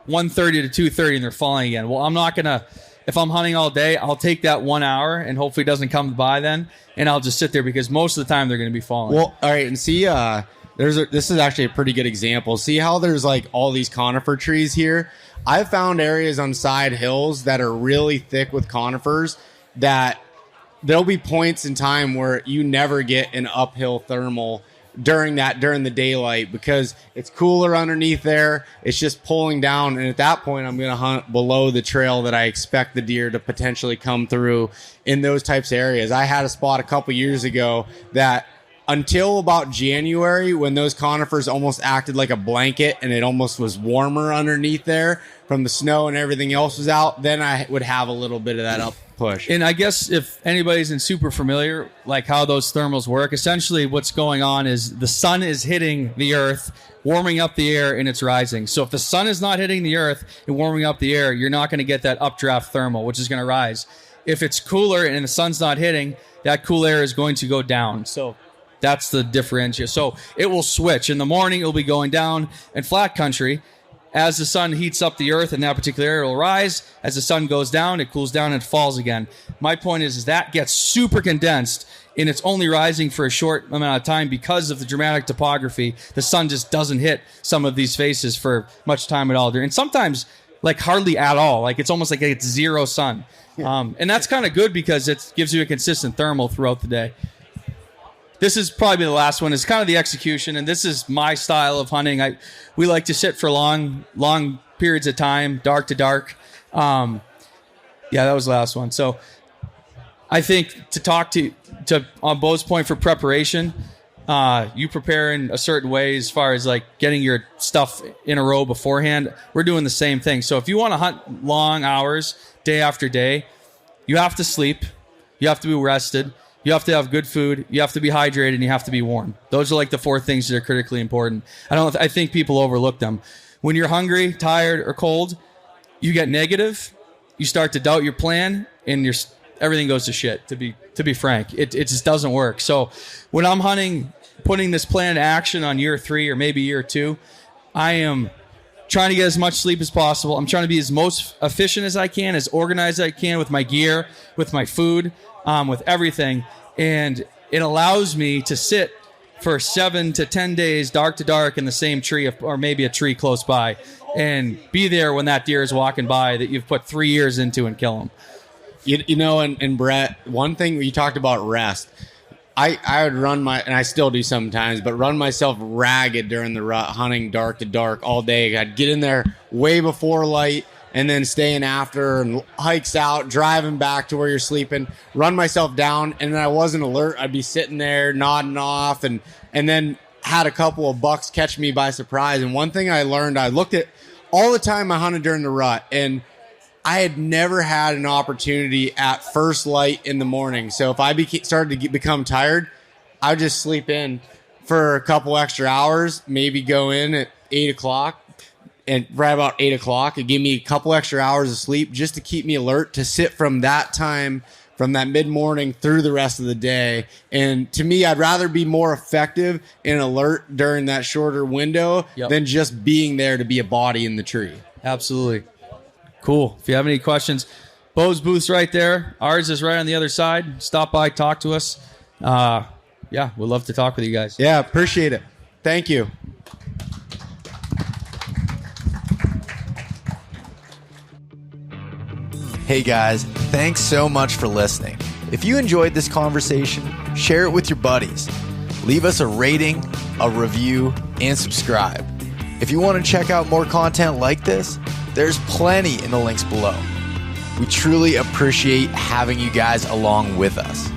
to 2:30 and they're falling again. Well, I'm not going to, if I'm hunting all day, I'll take that 1 hour and hopefully it doesn't come by then. And I'll just sit there because most of the time they're going to be falling. Well, all right. And see, this is actually a pretty good example. See how there's like all these conifer trees here? I've found areas on side hills that are really thick with conifers that there'll be points in time where you never get an uphill thermal during the daylight because it's cooler underneath there. It's just pulling down. And at that point, I'm going to hunt below the trail that I expect the deer to potentially come through in those types of areas. I had a spot a couple years ago that until about January, when those conifers almost acted like a blanket and it almost was warmer underneath there from the snow and everything else was out, then I would have a little bit of that up push. And I guess if anybody's in super familiar, like how those thermals work, essentially what's going on is the sun is hitting the earth, warming up the air, and it's rising. So if the sun is not hitting the earth and warming up the air, you're not going to get that updraft thermal, which is going to rise. If it's cooler and the sun's not hitting, that cool air is going to go down. So that's the differential. So it will switch. In the morning, it'll be going down. In flat country, as the sun heats up the earth in that particular area, it will rise. As the sun goes down, it cools down and it falls again. My point is that gets super condensed, and it's only rising for a short amount of time because of the dramatic topography. The sun just doesn't hit some of these faces for much time at all. And sometimes, like, hardly at all. Like, it's almost like it's zero sun. And that's kind of good because it gives you a consistent thermal throughout the day. This is probably the last one. It's kind of the execution, and this is my style of hunting. We like to sit for long periods of time, dark to dark. That was the last one. So I think to talk to on Beau's point for preparation, you prepare in a certain way as far as like getting your stuff in a row beforehand. We're doing the same thing. So if you want to hunt long hours, day after day, you have to sleep. You have to be rested. You have to have good food. You have to be hydrated, and you have to be warm. Those are like the 4 things that are critically important. I think people overlook them. When you're hungry, tired, or cold, you get negative. You start to doubt your plan, and everything goes to shit. To be frank, it just doesn't work. So when I'm hunting, putting this plan into action on year 3 or maybe year 2, I am trying to get as much sleep as possible. I'm trying to be as most efficient as I can, as organized as I can with my gear, with my food, with everything. And it allows me to sit for 7 to 10 days, dark to dark, in the same tree, or maybe a tree close by, and be there when that deer is walking by that you've put 3 years into and kill him. You know, and Brett, one thing you talked about rest. I would run and I still do sometimes, but run myself ragged during the rut, hunting dark to dark all day. I'd get in there way before light and then staying after, and hikes out, driving back to where you're sleeping, run myself down, and then I wasn't alert. I'd be sitting there nodding off, and then had a couple of bucks catch me by surprise. And one thing I learned, I looked at all the time I hunted during the rut, and I had never had an opportunity at first light in the morning. So if I started to become tired, I would just sleep in for a couple extra hours, maybe go in at 8 o'clock, and right about 8 o'clock, it gave me a couple extra hours of sleep just to keep me alert, to sit from that time, from that mid-morning through the rest of the day. And to me, I'd rather be more effective and alert during that shorter window than just being there to be a body in the tree. Absolutely. Cool. If you have any questions, Beau's booth's right there. Ours is right on the other side. Stop by, talk to us. We'd love to talk with you guys. Yeah, appreciate it. Thank you. Hey guys, thanks so much for listening. If you enjoyed this conversation, share it with your buddies. Leave us a rating, a review, and subscribe. If you want to check out more content like this, there's plenty in the links below. We truly appreciate having you guys along with us.